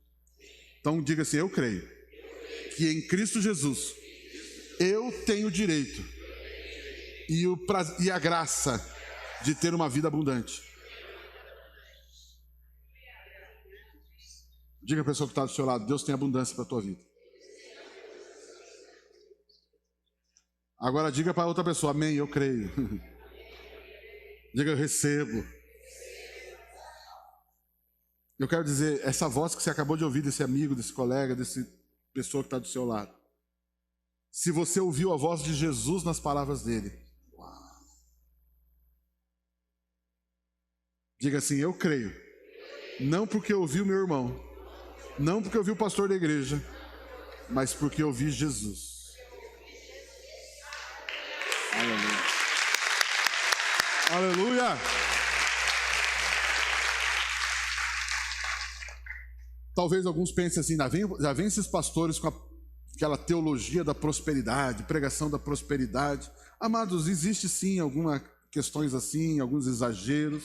Então diga assim: eu creio que em Cristo Jesus eu tenho o direito e a graça de ter uma vida abundante. Diga à pessoa que está do seu lado: Deus tem abundância para a tua vida. Agora diga para outra pessoa: amém, eu creio. Diga: eu recebo. Eu quero dizer, essa voz que você acabou de ouvir desse amigo, desse colega, dessa pessoa que está do seu lado, se você ouviu a voz de Jesus nas palavras dele, diga assim: eu creio, não porque eu ouvi o meu irmão, não porque eu ouvi o pastor da igreja, mas porque eu ouvi Jesus. Aleluia. Aleluia. Talvez alguns pensem assim: já vem esses pastores com aquela teologia da prosperidade, pregação da prosperidade. Amados, existe sim algumas questões assim, alguns exageros,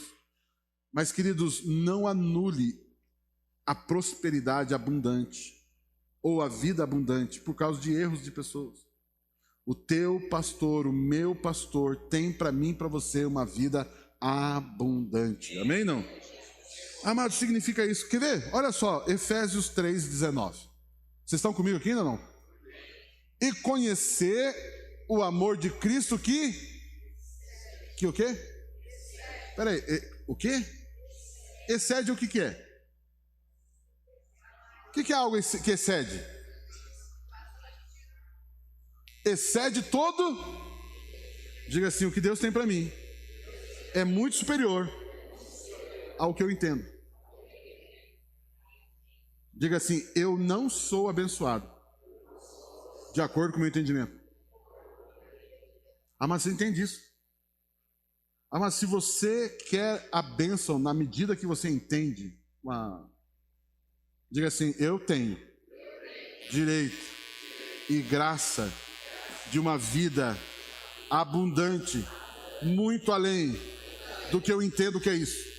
mas, queridos, não anule a prosperidade abundante ou a vida abundante por causa de erros de pessoas. O teu pastor, o meu pastor, tem para mim e para você uma vida abundante. Amém, não? Amado, significa isso. Quer ver? Olha só, Efésios 3,19. Vocês estão comigo aqui ainda não? E conhecer o amor de Cristo que o quê? Peraí, o quê? Excede o que é? O que é algo que excede? Excede todo. Diga assim: o que Deus tem para mim é muito superior ao que eu entendo. Diga assim: eu não sou abençoado de acordo com o meu entendimento. Ah, mas você entende isso? Ah, mas se você quer a bênção na medida que você entende, diga assim: eu tenho direito e graça de uma vida abundante, muito além do que eu entendo que é isso.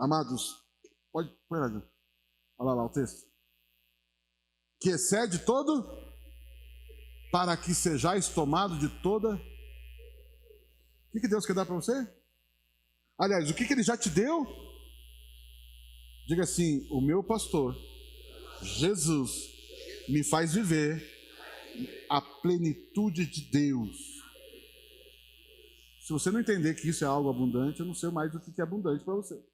Amados, pode pôr lá. Olha lá o texto. Que excede todo, para que sejais tomado de toda. O que Deus quer dar para você? Aliás, o que Ele já te deu? Diga assim: o meu pastor, Jesus, me faz viver a plenitude de Deus. Se você não entender que isso é algo abundante, eu não sei mais do que é abundante para você.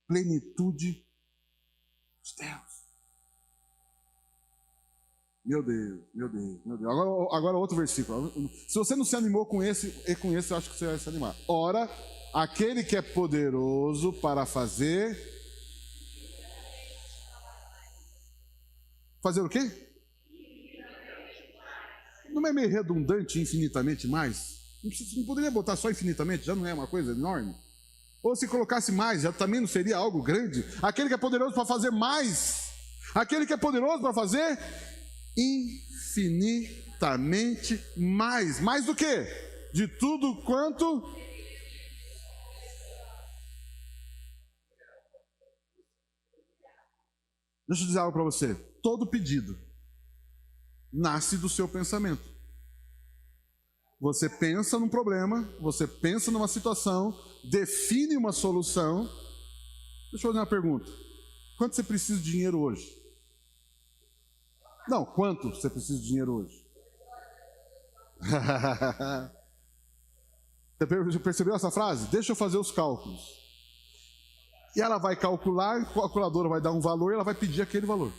Plenitude de Deus. Meu Deus, meu Deus, meu Deus. Agora outro versículo. Se você não se animou com esse eu acho que você vai se animar. Ora, aquele que é poderoso para fazer o quê? Não é meio redundante infinitamente mais? Não poderia botar só infinitamente? Já não é uma coisa enorme? Ou se colocasse mais, já também não seria algo grande? Aquele que é poderoso para fazer mais. Aquele que é poderoso para fazer infinitamente mais. Mais do que? De tudo quanto. Deixa eu dizer algo para você. Todo pedido nasce do seu pensamento. Você pensa num problema, você pensa numa situação, define uma solução. Deixa eu fazer uma pergunta. Quanto você precisa de dinheiro hoje? Não, quanto você precisa de dinheiro hoje? Você percebeu essa frase? Deixa eu fazer os cálculos. E ela vai calcular, a calculadora vai dar um valor e ela vai pedir aquele valor.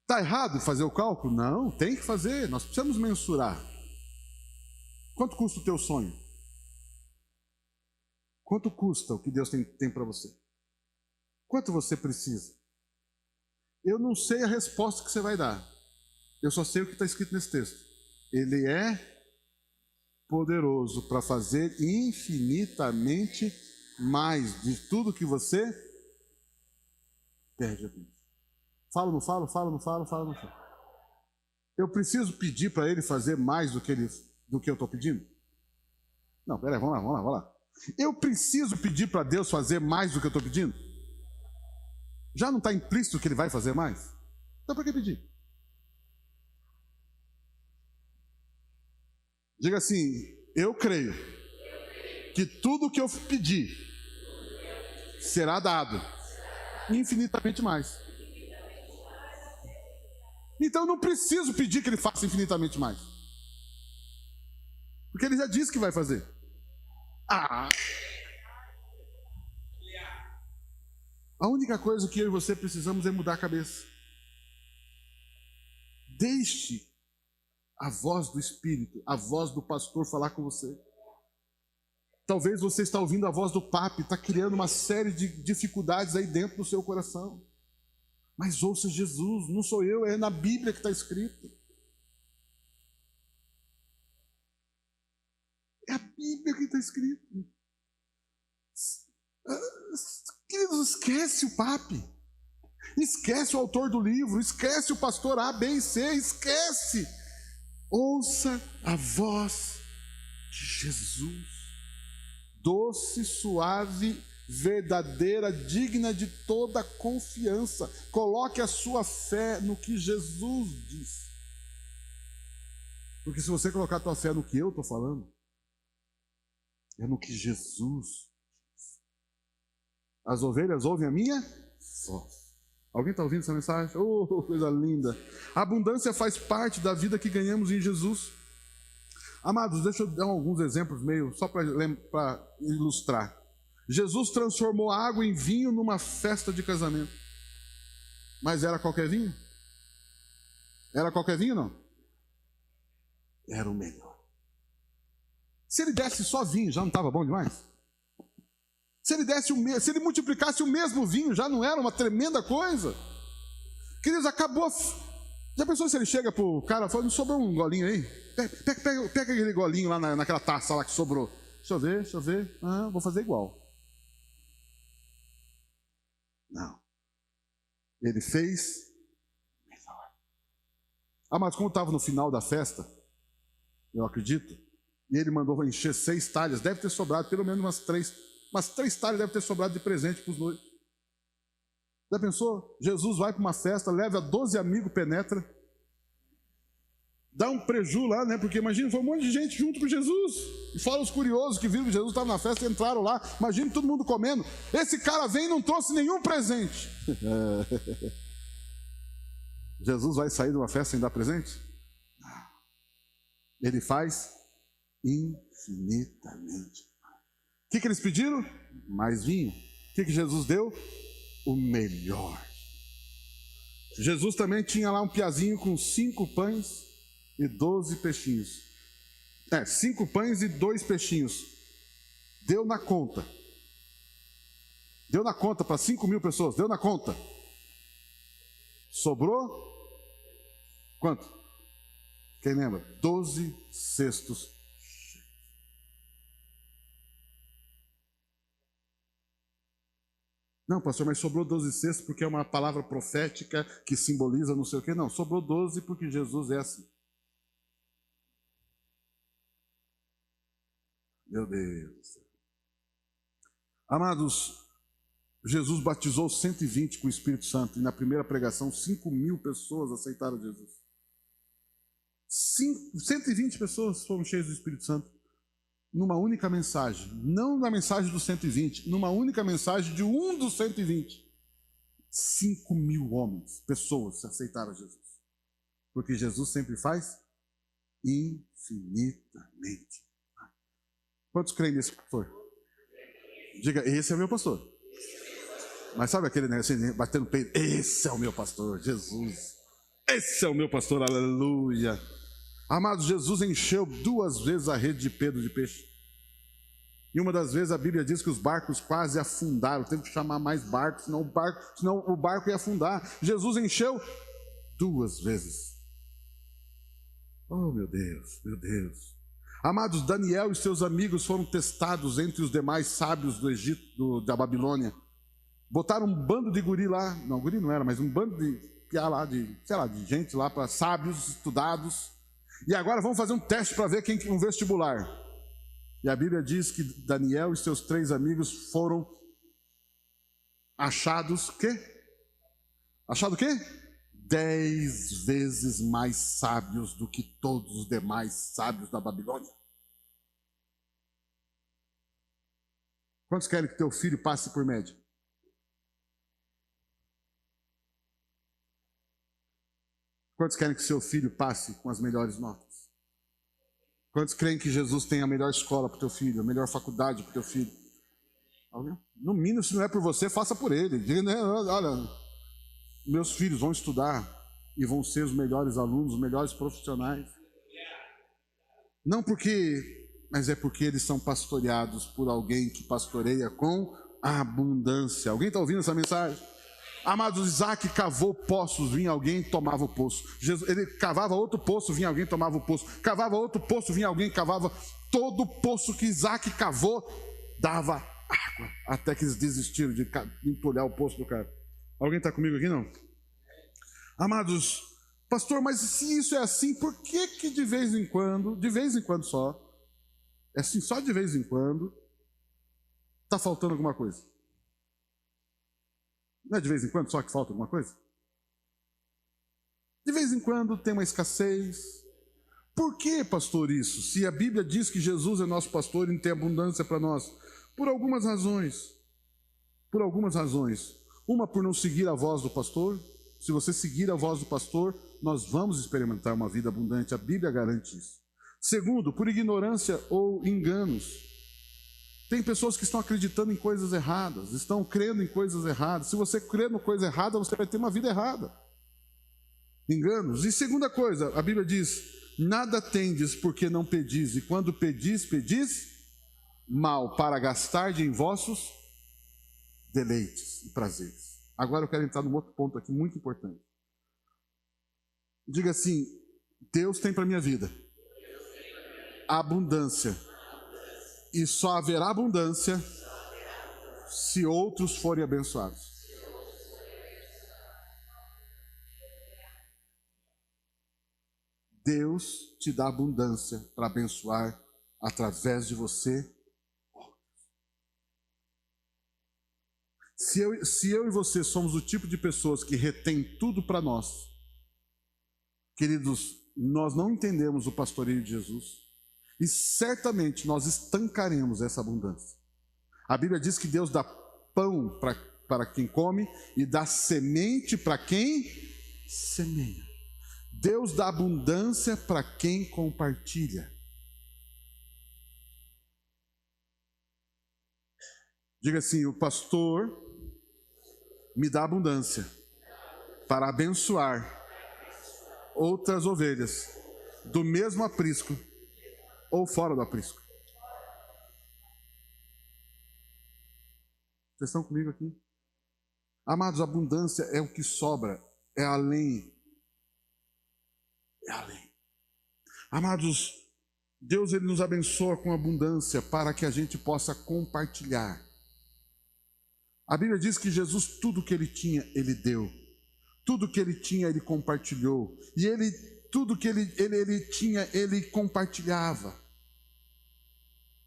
Está errado fazer o cálculo? Não, tem que fazer. Nós precisamos mensurar. Quanto custa o teu sonho? Quanto custa o que Deus tem para você? Quanto você precisa? Eu não sei a resposta que você vai dar. Eu só sei o que está escrito nesse texto. Ele é poderoso para fazer infinitamente mais de tudo que você. perde a bênção. Falo, não falo, falo, não falo, falo, não falo. Eu preciso pedir para ele fazer mais do que eu estou pedindo? Não, peraí, vamos lá. Eu preciso pedir para Deus fazer mais do que eu estou pedindo? Já não está implícito que ele vai fazer mais? Então para que pedir? Diga assim: eu creio que tudo que eu pedir será dado infinitamente mais. Então eu não preciso pedir que ele faça infinitamente mais, porque ele já disse que vai fazer. A única coisa que eu e você precisamos é mudar a cabeça. Deixe a voz do Espírito, a voz do pastor falar com você. Talvez você está ouvindo a voz do Papa, está criando uma série de dificuldades aí dentro do seu coração. Mas ouça Jesus, não sou eu, é na Bíblia que está escrito. É a Bíblia que está escrito. Queridos, esquece o Papa, esquece o autor do livro, esquece o pastor A, B e C, esquece. Ouça a voz de Jesus, doce, suave, verdadeira, digna de toda confiança. Coloque a sua fé no que Jesus diz, porque se você colocar a tua fé no que eu estou falando, é no que Jesus diz. As ovelhas ouvem a minha voz. Alguém está ouvindo essa mensagem? Oh, coisa linda! A abundância faz parte da vida que ganhamos em Jesus. Amados, deixa eu dar alguns exemplos só para ilustrar. Jesus transformou a água em vinho numa festa de casamento. Mas era qualquer vinho? Era qualquer vinho, não? Era o melhor. Se ele desse só vinho, já não estava bom demais? Se ele multiplicasse o mesmo vinho, já não era uma tremenda coisa? Queridos, acabou. Já pensou se ele chega pro cara e fala: não sobrou um golinho aí? Pega aquele golinho lá naquela taça lá que sobrou. Deixa eu ver. Vou fazer igual. Não. Ele fez melhor. Mas como estava no final da festa, eu acredito, e ele mandou encher 6 talhas, deve ter sobrado pelo menos umas 3 talhas deve ter sobrado de presente para os noivos. Já pensou? Jesus vai para uma festa, leva 12 amigos, penetra, dá um preju lá, né? Porque imagina, foi um monte de gente junto com Jesus. E fora os curiosos que viram que Jesus estava na festa e entraram lá. Imagina todo mundo comendo. Esse cara vem e não trouxe nenhum presente. Jesus vai sair de uma festa sem dar presente? Ele faz infinitamente. O que eles pediram? Mais vinho. O que Jesus deu? O melhor. Jesus também tinha lá um piazinho com 5 pães e 12 peixinhos. 5 pães e 2 peixinhos. Deu na conta. Deu na conta para 5.000 pessoas. Deu na conta. Sobrou? Quanto? Quem lembra? 12 cestos. Não, pastor, mas sobrou 12 cestos porque é uma palavra profética que simboliza não sei o quê. Não, sobrou 12 porque Jesus é assim. Meu Deus. Amados, Jesus batizou 120 com o Espírito Santo. E na primeira pregação, 5.000 pessoas aceitaram Jesus. 120 pessoas foram cheias do Espírito Santo. Numa única mensagem, não na mensagem dos 120, numa única mensagem de um dos 120, 5.000 homens, pessoas aceitaram Jesus, porque Jesus sempre faz infinitamente. Quantos creem nesse pastor? Diga, esse é o meu pastor. Mas sabe aquele negócio assim, batendo no peito? Esse é o meu pastor, Jesus. Esse é o meu pastor, aleluia. Amados, Jesus encheu 2 vezes a rede de Pedro de peixe. E uma das vezes a Bíblia diz que os barcos quase afundaram. Teve que chamar mais barcos, senão o barco ia afundar. Jesus encheu 2 vezes. Oh, meu Deus, meu Deus. Amados, Daniel e seus amigos foram testados entre os demais sábios do Egito, da Babilônia. Botaram um bando de guri lá, não, guri não era, mas um bando de piá lá, de gente lá, para sábios, estudados. E agora vamos fazer um teste para ver quem um vestibular. E a Bíblia diz que Daniel e seus 3 amigos foram achados, quê? Achado o quê? 10 vezes mais sábios do que todos os demais sábios da Babilônia. Quantos querem que teu filho passe por média? Quantos querem que seu filho passe com as melhores notas? Quantos creem que Jesus tem a melhor escola para o teu filho, a melhor faculdade para o teu filho? No mínimo, se não é por você, faça por ele. Diga, né, olha, meus filhos vão estudar e vão ser os melhores alunos, os melhores profissionais. Não porque, mas é porque eles são pastoreados por alguém que pastoreia com abundância. Alguém está ouvindo essa mensagem? Amados, Isaac cavou poços, vinha alguém e tomava o poço. Ele cavava outro poço, vinha alguém e tomava o poço. Cavava outro poço, vinha alguém e cavava. Todo poço que Isaac cavou, dava água. Até que eles desistiram de entulhar o poço do cara. Alguém está comigo aqui, não? Amados, pastor, mas se isso é assim, por que de vez em quando só, é assim, só de vez em quando, está faltando alguma coisa? Não é de vez em quando só que falta alguma coisa? De vez em quando tem uma escassez. Por que, pastor, isso? Se a Bíblia diz que Jesus é nosso pastor e tem abundância para nós. Por algumas razões. Por algumas razões. Uma, por não seguir a voz do pastor. Se você seguir a voz do pastor, nós vamos experimentar uma vida abundante. A Bíblia garante isso. Segundo, por ignorância ou enganos. Tem pessoas que estão acreditando em coisas erradas, estão crendo em coisas erradas. Se você crer em coisa errada, você vai ter uma vida errada. Enganos. E segunda coisa, a Bíblia diz: nada tendes porque não pedis, e quando pedis, pedis mal, para gastar em vossos deleites e prazeres. Agora eu quero entrar num outro ponto aqui muito importante. Diga assim: Deus tem para minha vida abundância. E só haverá abundância se outros forem abençoados. Deus te dá abundância para abençoar através de você. Se eu e você somos o tipo de pessoas que retém tudo para nós, queridos, nós não entendemos o pastoreio de Jesus. E certamente nós estancaremos essa abundância. A Bíblia diz que Deus dá pão para quem come e dá semente para quem semeia. Deus dá abundância para quem compartilha. Diga assim: o pastor me dá abundância para abençoar outras ovelhas do mesmo aprisco ou fora do aprisco. Vocês estão comigo aqui? Amados, abundância é o que sobra, é além. É além. Amados, Deus ele nos abençoa com abundância para que a gente possa compartilhar. A Bíblia diz que Jesus, tudo que ele tinha, ele deu. Tudo que ele tinha, ele compartilhou. E ele, tudo que ele tinha, ele compartilhava.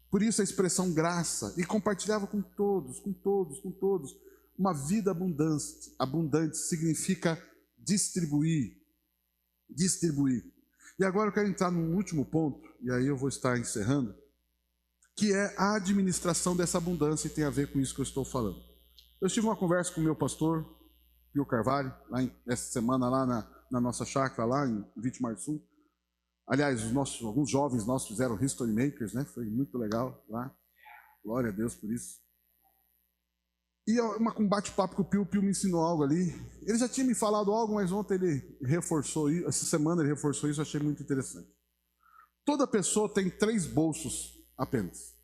Por isso a expressão graça. E compartilhava com todos, com todos, com todos. Uma vida abundante significa distribuir. Distribuir. E agora eu quero entrar num último ponto, e aí eu vou estar encerrando, que é a administração dessa abundância, e tem a ver com isso que eu estou falando. Eu tive uma conversa com o meu pastor, Pio Carvalho, essa semana lá na nossa chácara, lá em Vitimar do Sul. Aliás, alguns jovens nossos fizeram History Makers, né? Foi muito legal lá. Glória a Deus por isso. E um bate-papo com o Pio me ensinou algo ali. Ele já tinha me falado algo, mas ontem ele reforçou isso. Essa semana ele reforçou isso, eu achei muito interessante. Toda pessoa tem 3 bolsos apenas.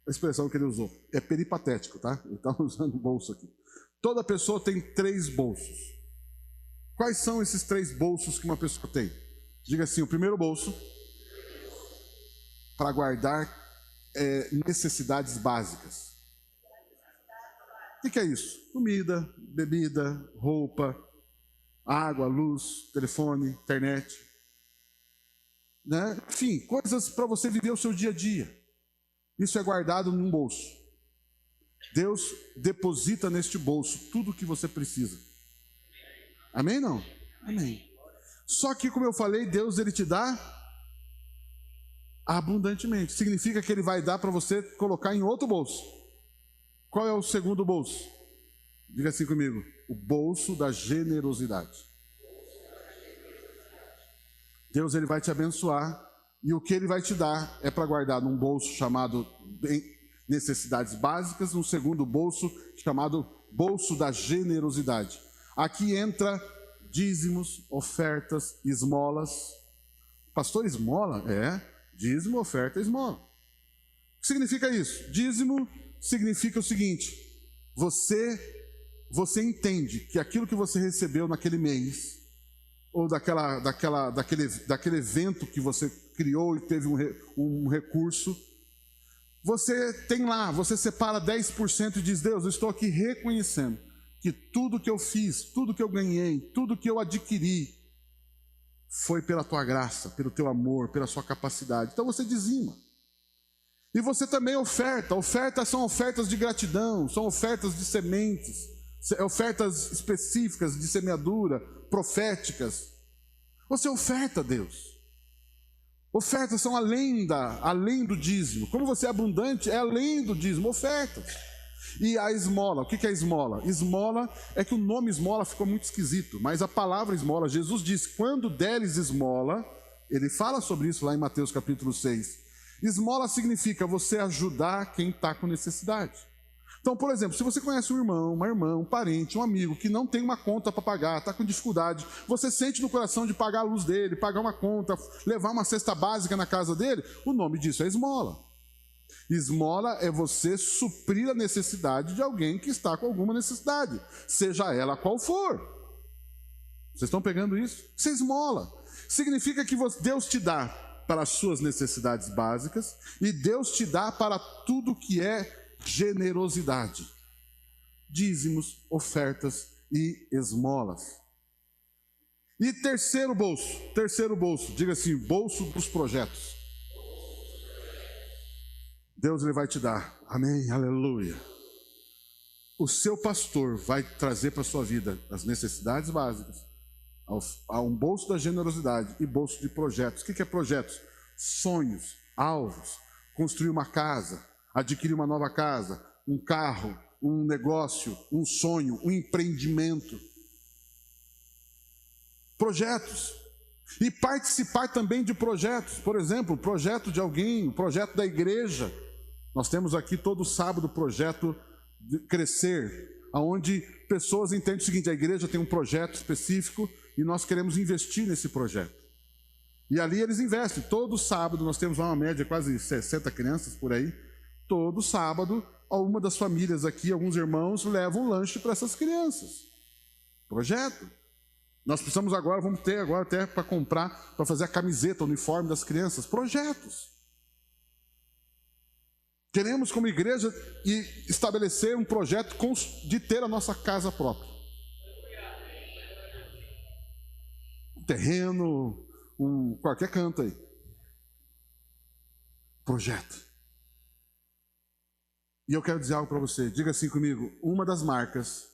A expressão que ele usou é peripatético, tá? Ele está usando bolso aqui. Toda pessoa tem 3 bolsos. Quais são esses 3 bolsos que uma pessoa tem? Diga assim: o primeiro bolso, para guardar necessidades básicas. O que é isso? Comida, bebida, roupa, água, luz, telefone, internet, né? Enfim, coisas para você viver o seu dia a dia. Isso é guardado num bolso. Deus deposita neste bolso tudo o que você precisa. Amém, não? Amém. Só que, como eu falei, Deus ele te dá abundantemente. Significa que ele vai dar para você colocar em outro bolso. Qual é o segundo bolso? Diga assim comigo: o bolso da generosidade. Deus ele vai te abençoar e o que ele vai te dar é para guardar num bolso chamado necessidades básicas, num segundo bolso chamado bolso da generosidade. Aqui entra dízimos, ofertas, esmolas. Pastor, esmola? Dízimo, oferta, esmola. O que significa isso? Dízimo significa o seguinte: você entende que aquilo que você recebeu naquele mês, ou daquele evento que você criou e teve um recurso, você tem lá, você separa 10% e diz: Deus, eu estou aqui reconhecendo que tudo que eu fiz, tudo que eu ganhei, tudo que eu adquiri, foi pela tua graça, pelo teu amor, pela sua capacidade. Então você dizima. E você também oferta. Ofertas são ofertas de gratidão, são ofertas de sementes, ofertas específicas de semeadura, proféticas. Você oferta a Deus. Ofertas são além do dízimo. Como você é abundante, é além do dízimo, ofertas. E a esmola, o que é esmola? Esmola é que o nome esmola ficou muito esquisito, mas a palavra esmola, Jesus diz: quando deres esmola, ele fala sobre isso lá em Mateus capítulo 6. Esmola significa você ajudar quem está com necessidade. Então, por exemplo, se você conhece um irmão, uma irmã, um parente, um amigo que não tem uma conta para pagar, está com dificuldade, você sente no coração de pagar a luz dele, pagar uma conta, levar uma cesta básica na casa dele, o nome disso é esmola. Esmola é você suprir a necessidade de alguém que está com alguma necessidade, seja ela qual for. Vocês estão pegando isso? Isso é esmola. Significa que Deus te dá para as suas necessidades básicas e Deus te dá para tudo que é generosidade. Dízimos, ofertas e esmolas. E terceiro bolso, diga assim: bolso dos projetos. Deus ele vai te dar, amém, aleluia. O seu pastor vai trazer para a sua vida as necessidades básicas, a um bolso da generosidade e bolso de projetos. O que é projetos? Sonhos, alvos, construir uma casa, adquirir uma nova casa, um carro, um negócio, um sonho, um empreendimento. Projetos. E participar também de projetos. Por exemplo, o projeto de alguém, o projeto da igreja. Nós temos aqui todo sábado o projeto de Crescer, onde pessoas entendem o seguinte: a igreja tem um projeto específico e nós queremos investir nesse projeto. E ali eles investem. Todo sábado, nós temos uma média, quase 60 crianças por aí. Todo sábado, uma das famílias aqui, alguns irmãos, levam um lanche para essas crianças. Projeto. Nós precisamos agora, vamos ter agora até para comprar, para fazer a camiseta, o uniforme das crianças. Projetos. Queremos, como igreja, estabelecer um projeto de ter a nossa casa própria. Um terreno, qualquer canto aí. Projeto. E eu quero dizer algo para você. Diga assim comigo: uma das marcas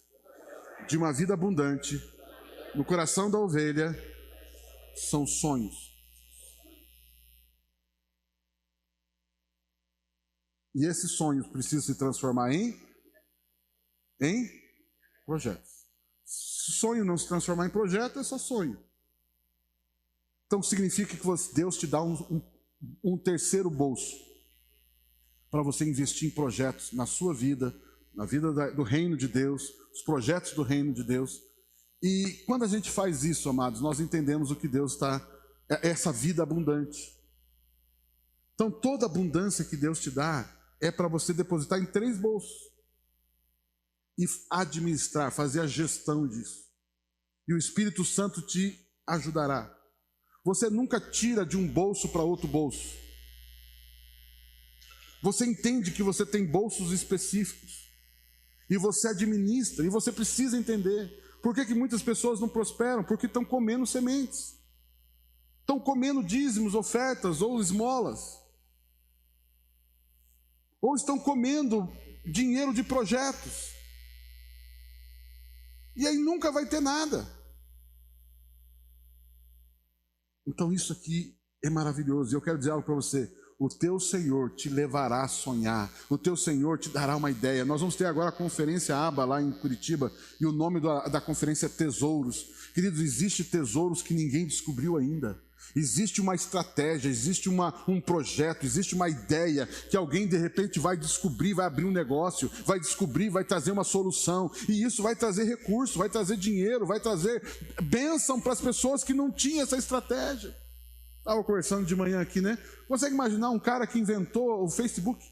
de uma vida abundante no coração da ovelha são sonhos. E esses sonhos precisam se transformar em projetos. Se sonho não se transformar em projeto, é só sonho. Então significa que Deus te dá um terceiro bolso para você investir em projetos na sua vida, na vida do reino de Deus, os projetos do reino de Deus. E quando a gente faz isso, amados, nós entendemos o que Deus está, essa vida abundante. Então toda abundância que Deus te dá é para você depositar em 3 bolsos e administrar, fazer a gestão disso. E o Espírito Santo te ajudará. Você nunca tira de um bolso para outro bolso. Você entende que você tem bolsos específicos. E você administra, e você precisa entender. Por que muitas pessoas não prosperam? Porque estão comendo sementes. Estão comendo dízimos, ofertas ou esmolas. Ou estão comendo dinheiro de projetos. E aí nunca vai ter nada. Então isso aqui é maravilhoso. E eu quero dizer algo para você. O teu Senhor te levará a sonhar. O teu Senhor te dará uma ideia. Nós vamos ter agora a conferência ABA lá em Curitiba. E o nome da conferência é Tesouros. Queridos, existe tesouros que ninguém descobriu ainda. Existe uma estratégia, existe um projeto, existe uma ideia que alguém de repente vai descobrir, vai abrir um negócio, vai descobrir, vai trazer uma solução. E isso vai trazer recurso, vai trazer dinheiro, vai trazer bênção para as pessoas que não tinham essa estratégia. Estava conversando de manhã aqui, né? Consegue imaginar um cara que inventou o Facebook?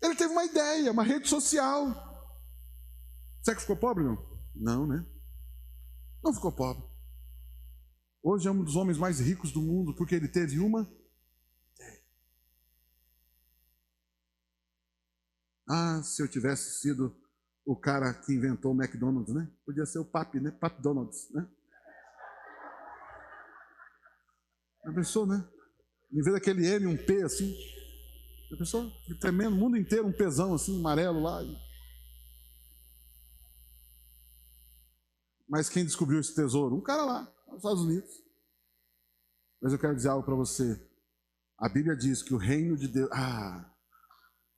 Ele teve uma ideia, uma rede social. Será que ficou pobre, não? Não, né? Não ficou pobre. Hoje é um dos homens mais ricos do mundo, porque ele teve uma ideia. Ah, se eu tivesse sido o cara que inventou o McDonald's, né? Podia ser o Papi, né? Papi Donald's, né? Já pensou, né? Em vez daquele M, um P assim. Já pensou? Tremendo, o mundo inteiro, um Pzão assim, amarelo lá. Mas quem descobriu esse tesouro? Um cara lá, nos Estados Unidos. Mas eu quero dizer algo para você. A Bíblia diz que o reino de Deus...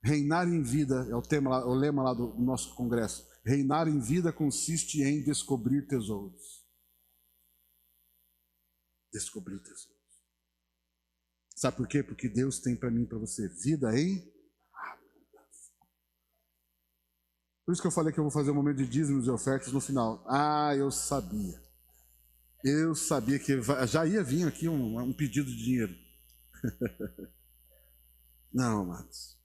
reinar em vida, é o lema lá do nosso congresso. Reinar em vida consiste em descobrir tesouros. Descobrir tesouros. Sabe por quê? Porque Deus tem para mim e para você vida em abundância. Por isso que eu falei que eu vou fazer um momento de dízimos e ofertas no final. Eu sabia. Eu sabia que já ia vir aqui um pedido de dinheiro. Não, amados.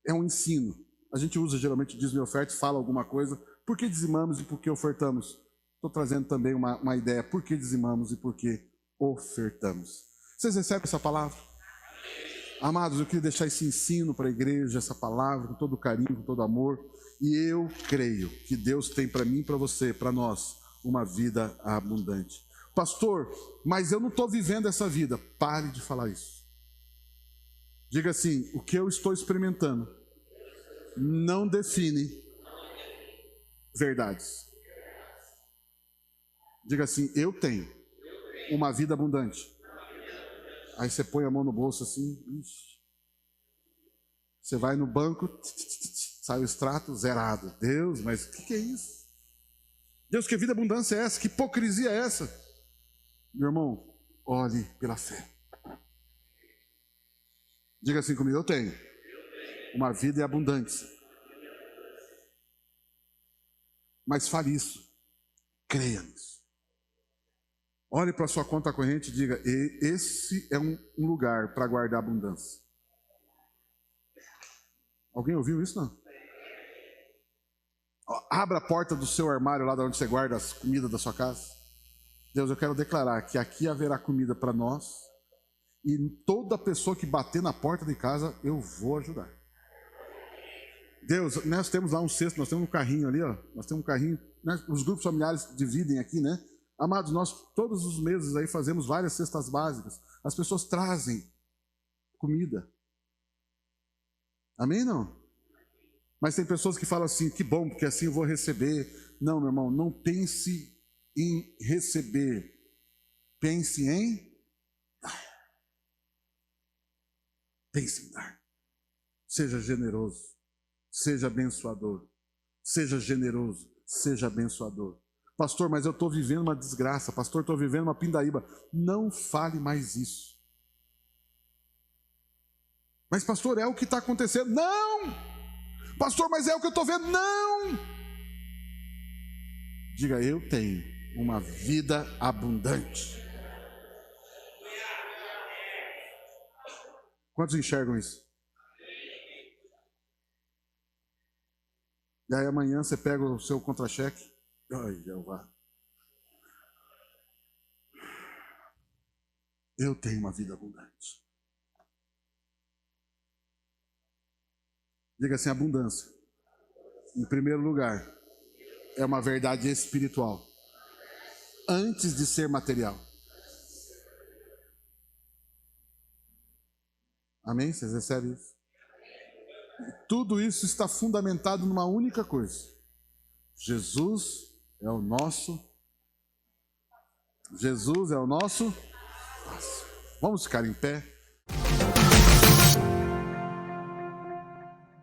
É um ensino. A gente usa geralmente dízimo e oferta e fala alguma coisa. Por que dizimamos e por que ofertamos? Estou trazendo também uma ideia. Por que dizimamos e por que ofertamos? Vocês recebem essa palavra? Amados, eu queria deixar esse ensino para a igreja, essa palavra, com todo carinho, com todo amor. E eu creio que Deus tem para mim, para você, para nós, uma vida abundante. Pastor, mas eu não estou vivendo essa vida. Pare de falar isso. Diga assim, o que eu estou experimentando não define verdades. Diga assim, eu tenho uma vida abundante. Aí você põe a mão no bolso assim, ixi. Você vai no banco, sai o extrato zerado. Deus, mas o que é isso? Deus, que vida abundância é essa? Que hipocrisia é essa? Meu irmão, olhe pela fé. Diga assim comigo, eu tenho uma vida em abundância. Mas fale isso, creia nisso. Olhe para a sua conta corrente e diga, esse é um lugar para guardar abundância. Alguém ouviu isso, não? Abra a porta do seu armário lá de onde você guarda as comidas da sua casa. Deus, eu quero declarar que aqui haverá comida para nós. E toda pessoa que bater na porta de casa, eu vou ajudar. Deus, nós temos lá um cesto, nós temos um carrinho ali, ó. Nós temos um carrinho, né? Os grupos familiares dividem aqui, né? Amados, nós todos os meses aí fazemos várias cestas básicas. As pessoas trazem comida. Amém, não? Mas tem pessoas que falam assim, que bom, porque assim eu vou receber. Não, meu irmão, não pense em receber. Pense em dar. Pense em dar. Seja generoso. Seja abençoador. Seja generoso. Seja abençoador. Pastor, mas eu estou vivendo uma desgraça. Pastor, estou vivendo uma pindaíba. Não fale mais isso. Mas pastor, é o que está acontecendo. Não! Pastor, mas é o que eu estou vendo. Não! Diga, eu tenho uma vida abundante. Quantos enxergam isso? E aí amanhã você pega o seu contra-cheque. Ai, Jeová. Eu tenho uma vida abundante. Diga assim, abundância Em primeiro lugar, é uma verdade espiritual, antes de ser material. Amém? Vocês recebem isso? Tudo isso está fundamentado numa única coisa: Jesus é o nosso. Jesus é o nosso. Vamos ficar em pé.